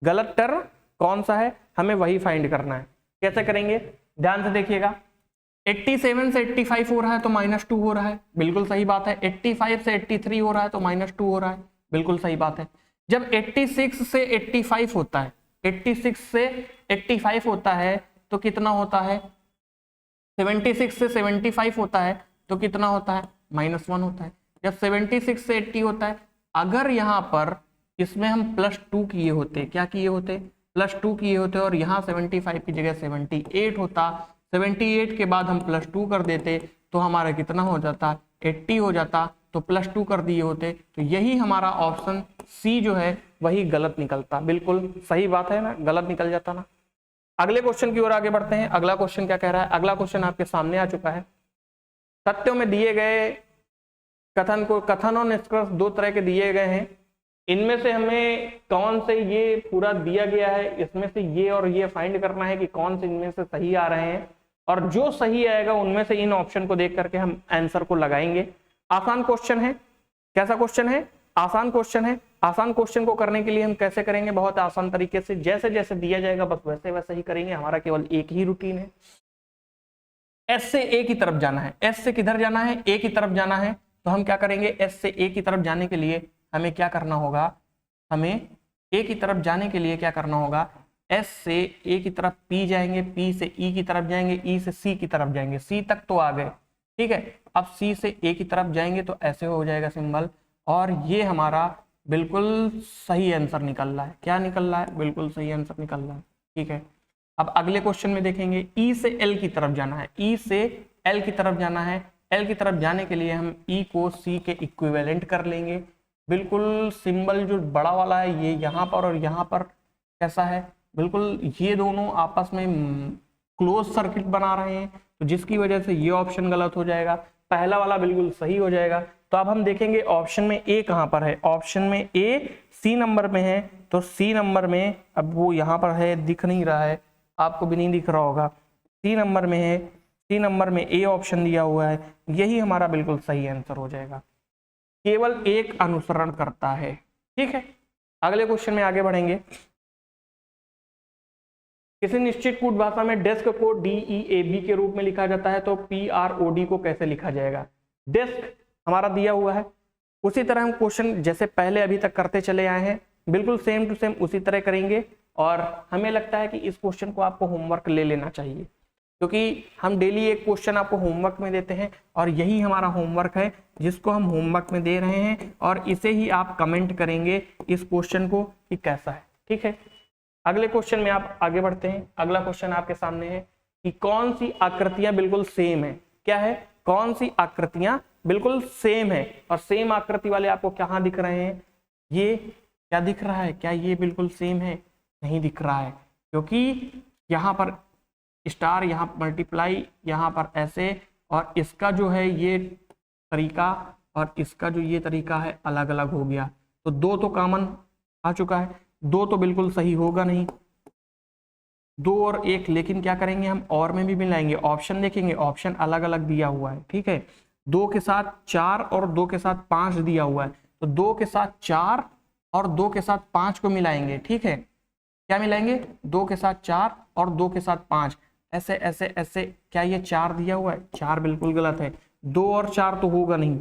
Speaker 1: गलत टर्म कौन सा है हमें वही फाइंड करना है। कैसे करेंगे? ध्यान से देखिएगा। 87 से 85 हो रहा है तो -2 हो रहा है। बिल्कुल सही बात है। 85 से 83 हो रहा है तो -2 हो रहा है। बिल्कुल सही बात है। जब 86 से 85 होता है, 86 से 85 होता है तो कितना होता है? 76 से 75 होता है तो कितना होता है? -1 होता है। जब 76 से 80 होता है, अगर यहाँ पर इसमें हम +2 किए होते, क्या किए होते? +2 किए होते और यहाँ 75 की जगह 78 होता, 78 के बाद हम +2 कर देते तो हमारा कितना हो जाता? 80 हो जाता। तो +2 कर दिए होते तो यही हमारा ऑप्शन सी जो है वही गलत निकलता। बिल्कुल सही बात है ना, गलत निकल जाता ना। अगले क्वेश्चन की ओर आगे बढ़ते हैं। अगला क्वेश्चन क्या कह रहा है? अगला क्वेश्चन आपके सामने आ चुका है। तथ्यों में दिए गए कथन और निष्कर्ष दो तरह के दिए गए हैं। इनमें से हमें कौन से, ये पूरा दिया गया है, इसमें से ये और ये फाइंड करना है कि कौन से इनमें से सही आ रहे हैं, और जो सही आएगा उनमें से इन ऑप्शन को देख करके हम आंसर को लगाएंगे। आसान क्वेश्चन है। कैसा क्वेश्चन है? आसान क्वेश्चन है। आसान क्वेश्चन को करने के लिए हम कैसे करेंगे? बहुत आसान तरीके से, जैसे जैसे दिया जाएगा बस वैसे वैसे ही करेंगे। हमारा केवल एक ही रूटीन है, एस से ए की तरफ जाना है। एस से किधर जाना है? ए की तरफ जाना है। तो हम क्या करेंगे? एस से ए की तरफ जाने के लिए हमें क्या करना होगा? हमें ए की तरफ जाने के लिए क्या करना होगा? एस से ए की तरफ पी जाएंगे, पी से ई की तरफ जाएंगे, ई से सी की तरफ जाएंगे। सी तक तो आ गए, ठीक है। अब सी से ए की तरफ जाएंगे तो ऐसे हो जाएगा सिंबल, और ये हमारा बिल्कुल सही आंसर निकल रहा है। क्या निकल रहा है? बिल्कुल सही आंसर निकल रहा है, ठीक है। अब अगले क्वेश्चन में देखेंगे, ई से एल की तरफ जाना है। ई से एल की तरफ जाना है। एल की तरफ जाने के लिए हम ई को सी के इक्विवेलेंट कर लेंगे। बिल्कुल सिंबल जो बड़ा वाला है ये यहाँ पर और यहाँ पर कैसा है? बिल्कुल ये दोनों आपस में क्लोज सर्किट बना रहे हैं, तो जिसकी वजह से ये ऑप्शन गलत हो जाएगा, पहला वाला बिल्कुल सही हो जाएगा। तो अब हम देखेंगे ऑप्शन में ए कहाँ पर है। ऑप्शन में ए सी नंबर में है, तो सी नंबर में अब वो यहाँ पर है, दिख नहीं रहा है, आपको भी नहीं दिख रहा होगा। सी नंबर में है, सी नंबर में ए ऑप्शन दिया हुआ है, यही हमारा बिल्कुल सही आंसर हो जाएगा। केवल एक अनुसरण करता है, ठीक है। अगले क्वेश्चन में आगे बढ़ेंगे। किसी निश्चित कूट भाषा में डेस्क को DEAB के रूप में लिखा जाता है, तो PROD को कैसे लिखा जाएगा? डेस्क हमारा दिया हुआ है, उसी तरह हम क्वेश्चन जैसे पहले अभी तक करते चले आए हैं, बिल्कुल सेम टू सेम उसी तरह करेंगे। और हमें लगता है कि इस क्वेश्चन को आपको होमवर्क ले लेना चाहिए। क्योंकि हम डेली एक क्वेश्चन आपको होमवर्क में देते हैं और यही हमारा होमवर्क है जिसको हम होमवर्क में दे रहे हैं, और इसे ही आप कमेंट करेंगे इस क्वेश्चन को कि कैसा है। ठीक है, अगले क्वेश्चन में आप आगे बढ़ते हैं। अगला क्वेश्चन आपके सामने है कि कौन सी आकृतियां बिल्कुल सेम है। क्या है? कौन सी आकृतियां बिल्कुल सेम है, और सेम आकृति वाले आपको कहाँ दिख रहे हैं? ये क्या दिख रहा है? क्या ये बिल्कुल सेम है? नहीं दिख रहा है, क्योंकि यहाँ पर स्टार, यहाँ मल्टीप्लाई, यहाँ पर ऐसे, और इसका जो है ये तरीका और इसका जो ये तरीका है अलग अलग हो गया। तो दो तो कॉमन आ चुका है, दो तो बिल्कुल सही होगा नहीं, 2 और 1, लेकिन क्या करेंगे हम और में भी मिलाएंगे, ऑप्शन देखेंगे, ऑप्शन अलग अलग दिया हुआ है। ठीक है, 2 के साथ 4 और 2 के साथ 5 दिया हुआ है, तो 2 के साथ 4 और 2 के साथ 5 को मिलाएंगे। ठीक है, क्या मिलाएंगे? 2 के साथ 4 और 2 के साथ 5, ऐसे ऐसे ऐसे। क्या ये 4 दिया हुआ है? 4 बिल्कुल गलत है, 2 और 4 तो होगा नहीं।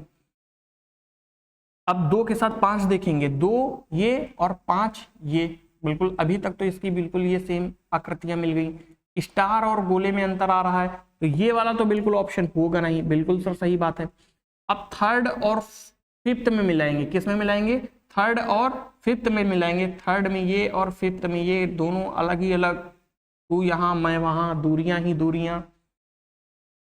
Speaker 1: अब 2 के साथ 5 देखेंगे, 2 ये और 5 ये, बिल्कुल अभी तक तो इसकी बिल्कुल ये सेम आकृतियां मिल गई। स्टार और गोले में अंतर आ रहा है, तो ये वाला तो बिल्कुल ऑप्शन होगा नहीं। बिल्कुल सर सही बात है। अब थर्ड और फिफ्थ में मिलाएंगे, किस में मिलाएंगे? थर्ड और फिफ्थ में मिलाएंगे। थर्ड में ये और फिफ्थ में ये, दोनों अलग ही अलग, तू यहाँ मैं वहां, दूरियां ही दूरियां।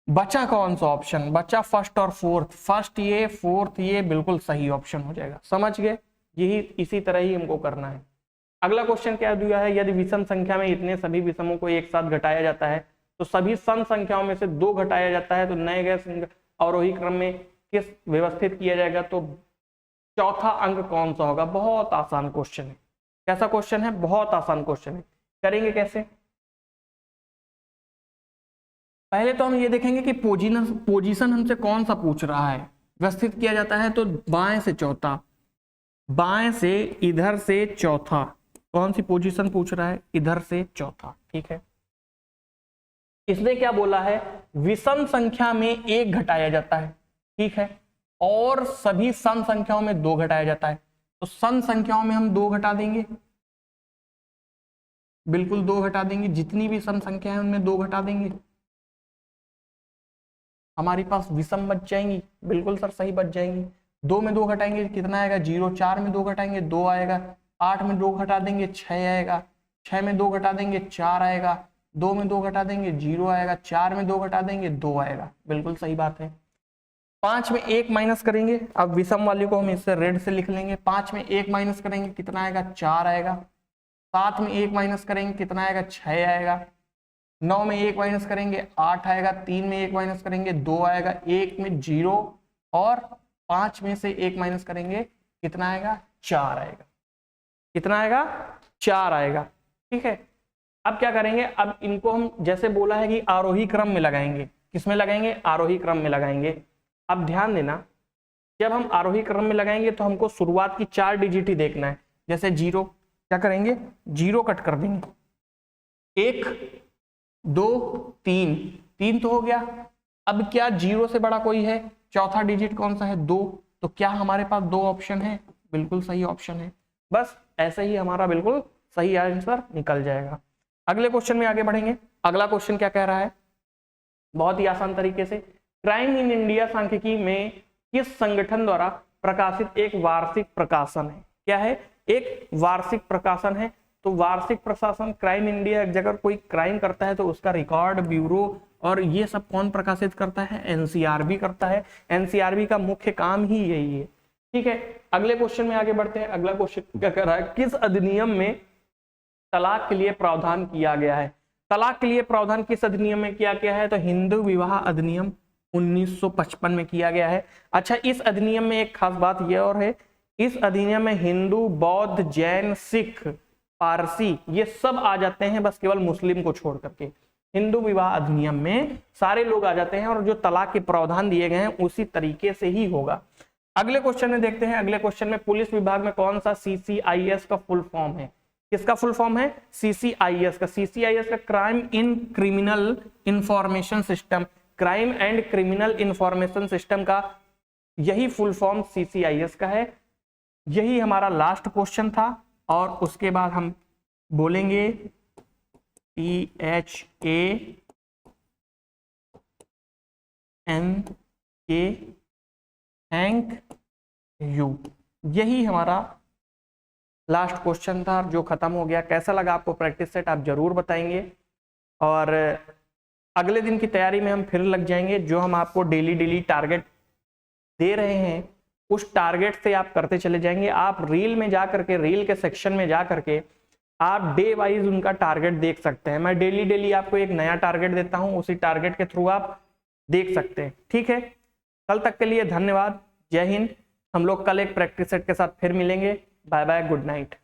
Speaker 1: बचा कौन सा ऑप्शन? बचा फर्स्ट और फोर्थ। फर्स्ट ये, फोर्थ ये, बिल्कुल सही ऑप्शन हो जाएगा। समझ गए? यही इसी तरह ही हमको करना है। अगला क्वेश्चन क्या दिया है? यदि विषम संख्या में इतने सभी विषमों को एक साथ घटाया जाता है तो सभी सम संख्याओं में से 2 घटाया जाता है, तो नए गए अवरोही क्रम में किस व्यवस्थित किया जाएगा? तो चौथा अंक कौन सा होगा? बहुत आसान क्वेश्चन है। कैसा क्वेश्चन है? बहुत आसान क्वेश्चन है। करेंगे कैसे? पहले तो हम ये देखेंगे कि पोजीशन हमसे कौन सा पूछ रहा है। व्यवस्थित किया जाता है तो बाएं से चौथा, बाएं से इधर से चौथा। कौन सी पोजीशन पूछ रहा है? इधर से चौथा। ठीक है, इसने क्या बोला है? विषम संख्या में 1 घटाया जाता है, ठीक है, और सभी सम संख्याओं में 2 घटाया जाता है। तो सम संख्याओं में हम 2 घटा देंगे, बिल्कुल 2 घटा देंगे। जितनी भी सम संख्या है उनमें 2 घटा देंगे, हमारे पास विषम बच जाएंगी। बिल्कुल सर सही बच जाएंगी। 2 में 2 घटाएंगे कितना आएगा? 0। 4 में 2 घटाएंगे 2 आएगा। 8 में 2 घटा देंगे 6 आएगा। 6 में 2 घटा देंगे 4 आएगा। 2 में 2 घटा देंगे 0 आएगा। 4 में 2 घटा देंगे 2 आएगा। बिल्कुल सही बात है। 5 में 1 माइनस करेंगे, अब विषम वाले को हम इससे रेड से लिख लेंगे। 5 में 1 माइनस करेंगे कितना आएगा? 4 आएगा। 7 में 1 माइनस करेंगे कितना आएगा? 6 आएगा। 9 में 1 माइनस करेंगे 8 आएगा। 3 में 1 माइनस करेंगे 2 आएगा। 1 में 0 और 5 में से 1 माइनस करेंगे कितना आएगा? 4 आएगा। कितना आएगा? 4 आएगा। ठीक है, अब क्या करेंगे? अब इनको हम जैसे बोला है कि आरोही क्रम में लगाएंगे। किसमें लगाएंगे? आरोही क्रम में लगाएंगे। अब ध्यान देना, जब हम आरोही क्रम में लगाएंगे तो हमको शुरुआत की 4 डिजिट ही देखना है। जैसे 0, क्या करेंगे? 0 कट कर देंगे। 1 2 3, 3 तो हो गया। अब क्या 0 से बड़ा कोई है? चौथा डिजिट कौन सा है? 2। तो क्या हमारे पास 2 ऑप्शन है? बिल्कुल सही ऑप्शन है। बस ऐसे ही हमारा बिल्कुल सही आंसर निकल जाएगा। अगले क्वेश्चन में आगे बढ़ेंगे। अगला क्वेश्चन क्या कह रहा है? बहुत ही आसान तरीके से, क्राइम इन इंडिया सांख्यिकी में किस संगठन द्वारा प्रकाशित एक वार्षिक प्रकाशन है? क्या है? एक वार्षिक प्रकाशन है। तो वार्षिक प्रकाशन क्राइम इंडिया, अगर कोई क्राइम करता है तो उसका रिकॉर्ड ब्यूरो और ये सब कौन प्रकाशित करता है? एनसीआरबी करता है। एनसीआरबी का मुख्य काम ही यही है। ठीक है, अगले क्वेश्चन में आगे बढ़ते हैं। अगला क्वेश्चन क्या कह रहा है? किस अधिनियम में तलाक के लिए प्रावधान किया गया है? तलाक के लिए प्रावधान किस अधिनियम में किया गया है? तो हिंदू विवाह अधिनियम 1955 में किया गया है। अच्छा, इस अधिनियम में एक खास बात यह और है, इस अधिनियम में हिंदू, बौद्ध, जैन, सिख, पारसी ये सब आ जाते हैं, बस केवल मुस्लिम को छोड़ करके। हिंदू विवाह अधिनियम में सारे लोग आ जाते हैं और जो तलाक के प्रावधान दिए गए हैं उसी तरीके से ही होगा। अगले क्वेश्चन में देखते हैं। अगले क्वेश्चन में पुलिस विभाग में कौन सा CCIS का फुल फॉर्म है? किसका फुल फॉर्म है? CCIS का। CCIS का crime in criminal information system, crime and criminal information system का यही फुल फॉर्म CCIS का है। यही हमारा लास्ट क्वेश्चन था और उसके बाद हम बोलेंगे THA MK थैंक यू, यही हमारा लास्ट क्वेश्चन था जो खत्म हो गया। कैसा लगा आपको प्रैक्टिस सेट, आप जरूर बताएंगे। और अगले दिन की तैयारी में हम फिर लग जाएंगे। जो हम आपको डेली टारगेट दे रहे हैं उस टारगेट से आप करते चले जाएंगे। आप रील में जा करके, रील के सेक्शन में जा करके आप डे वाइज उनका टारगेट देख सकते हैं। मैं डेली आपको एक नया टारगेट देता हूं, उसी टारगेट के थ्रू आप देख सकते हैं। ठीक है, कल तक के लिए धन्यवाद, जय हिंद। हम लोग कल एक प्रैक्टिस सेट के साथ फिर मिलेंगे। Bye bye, good night.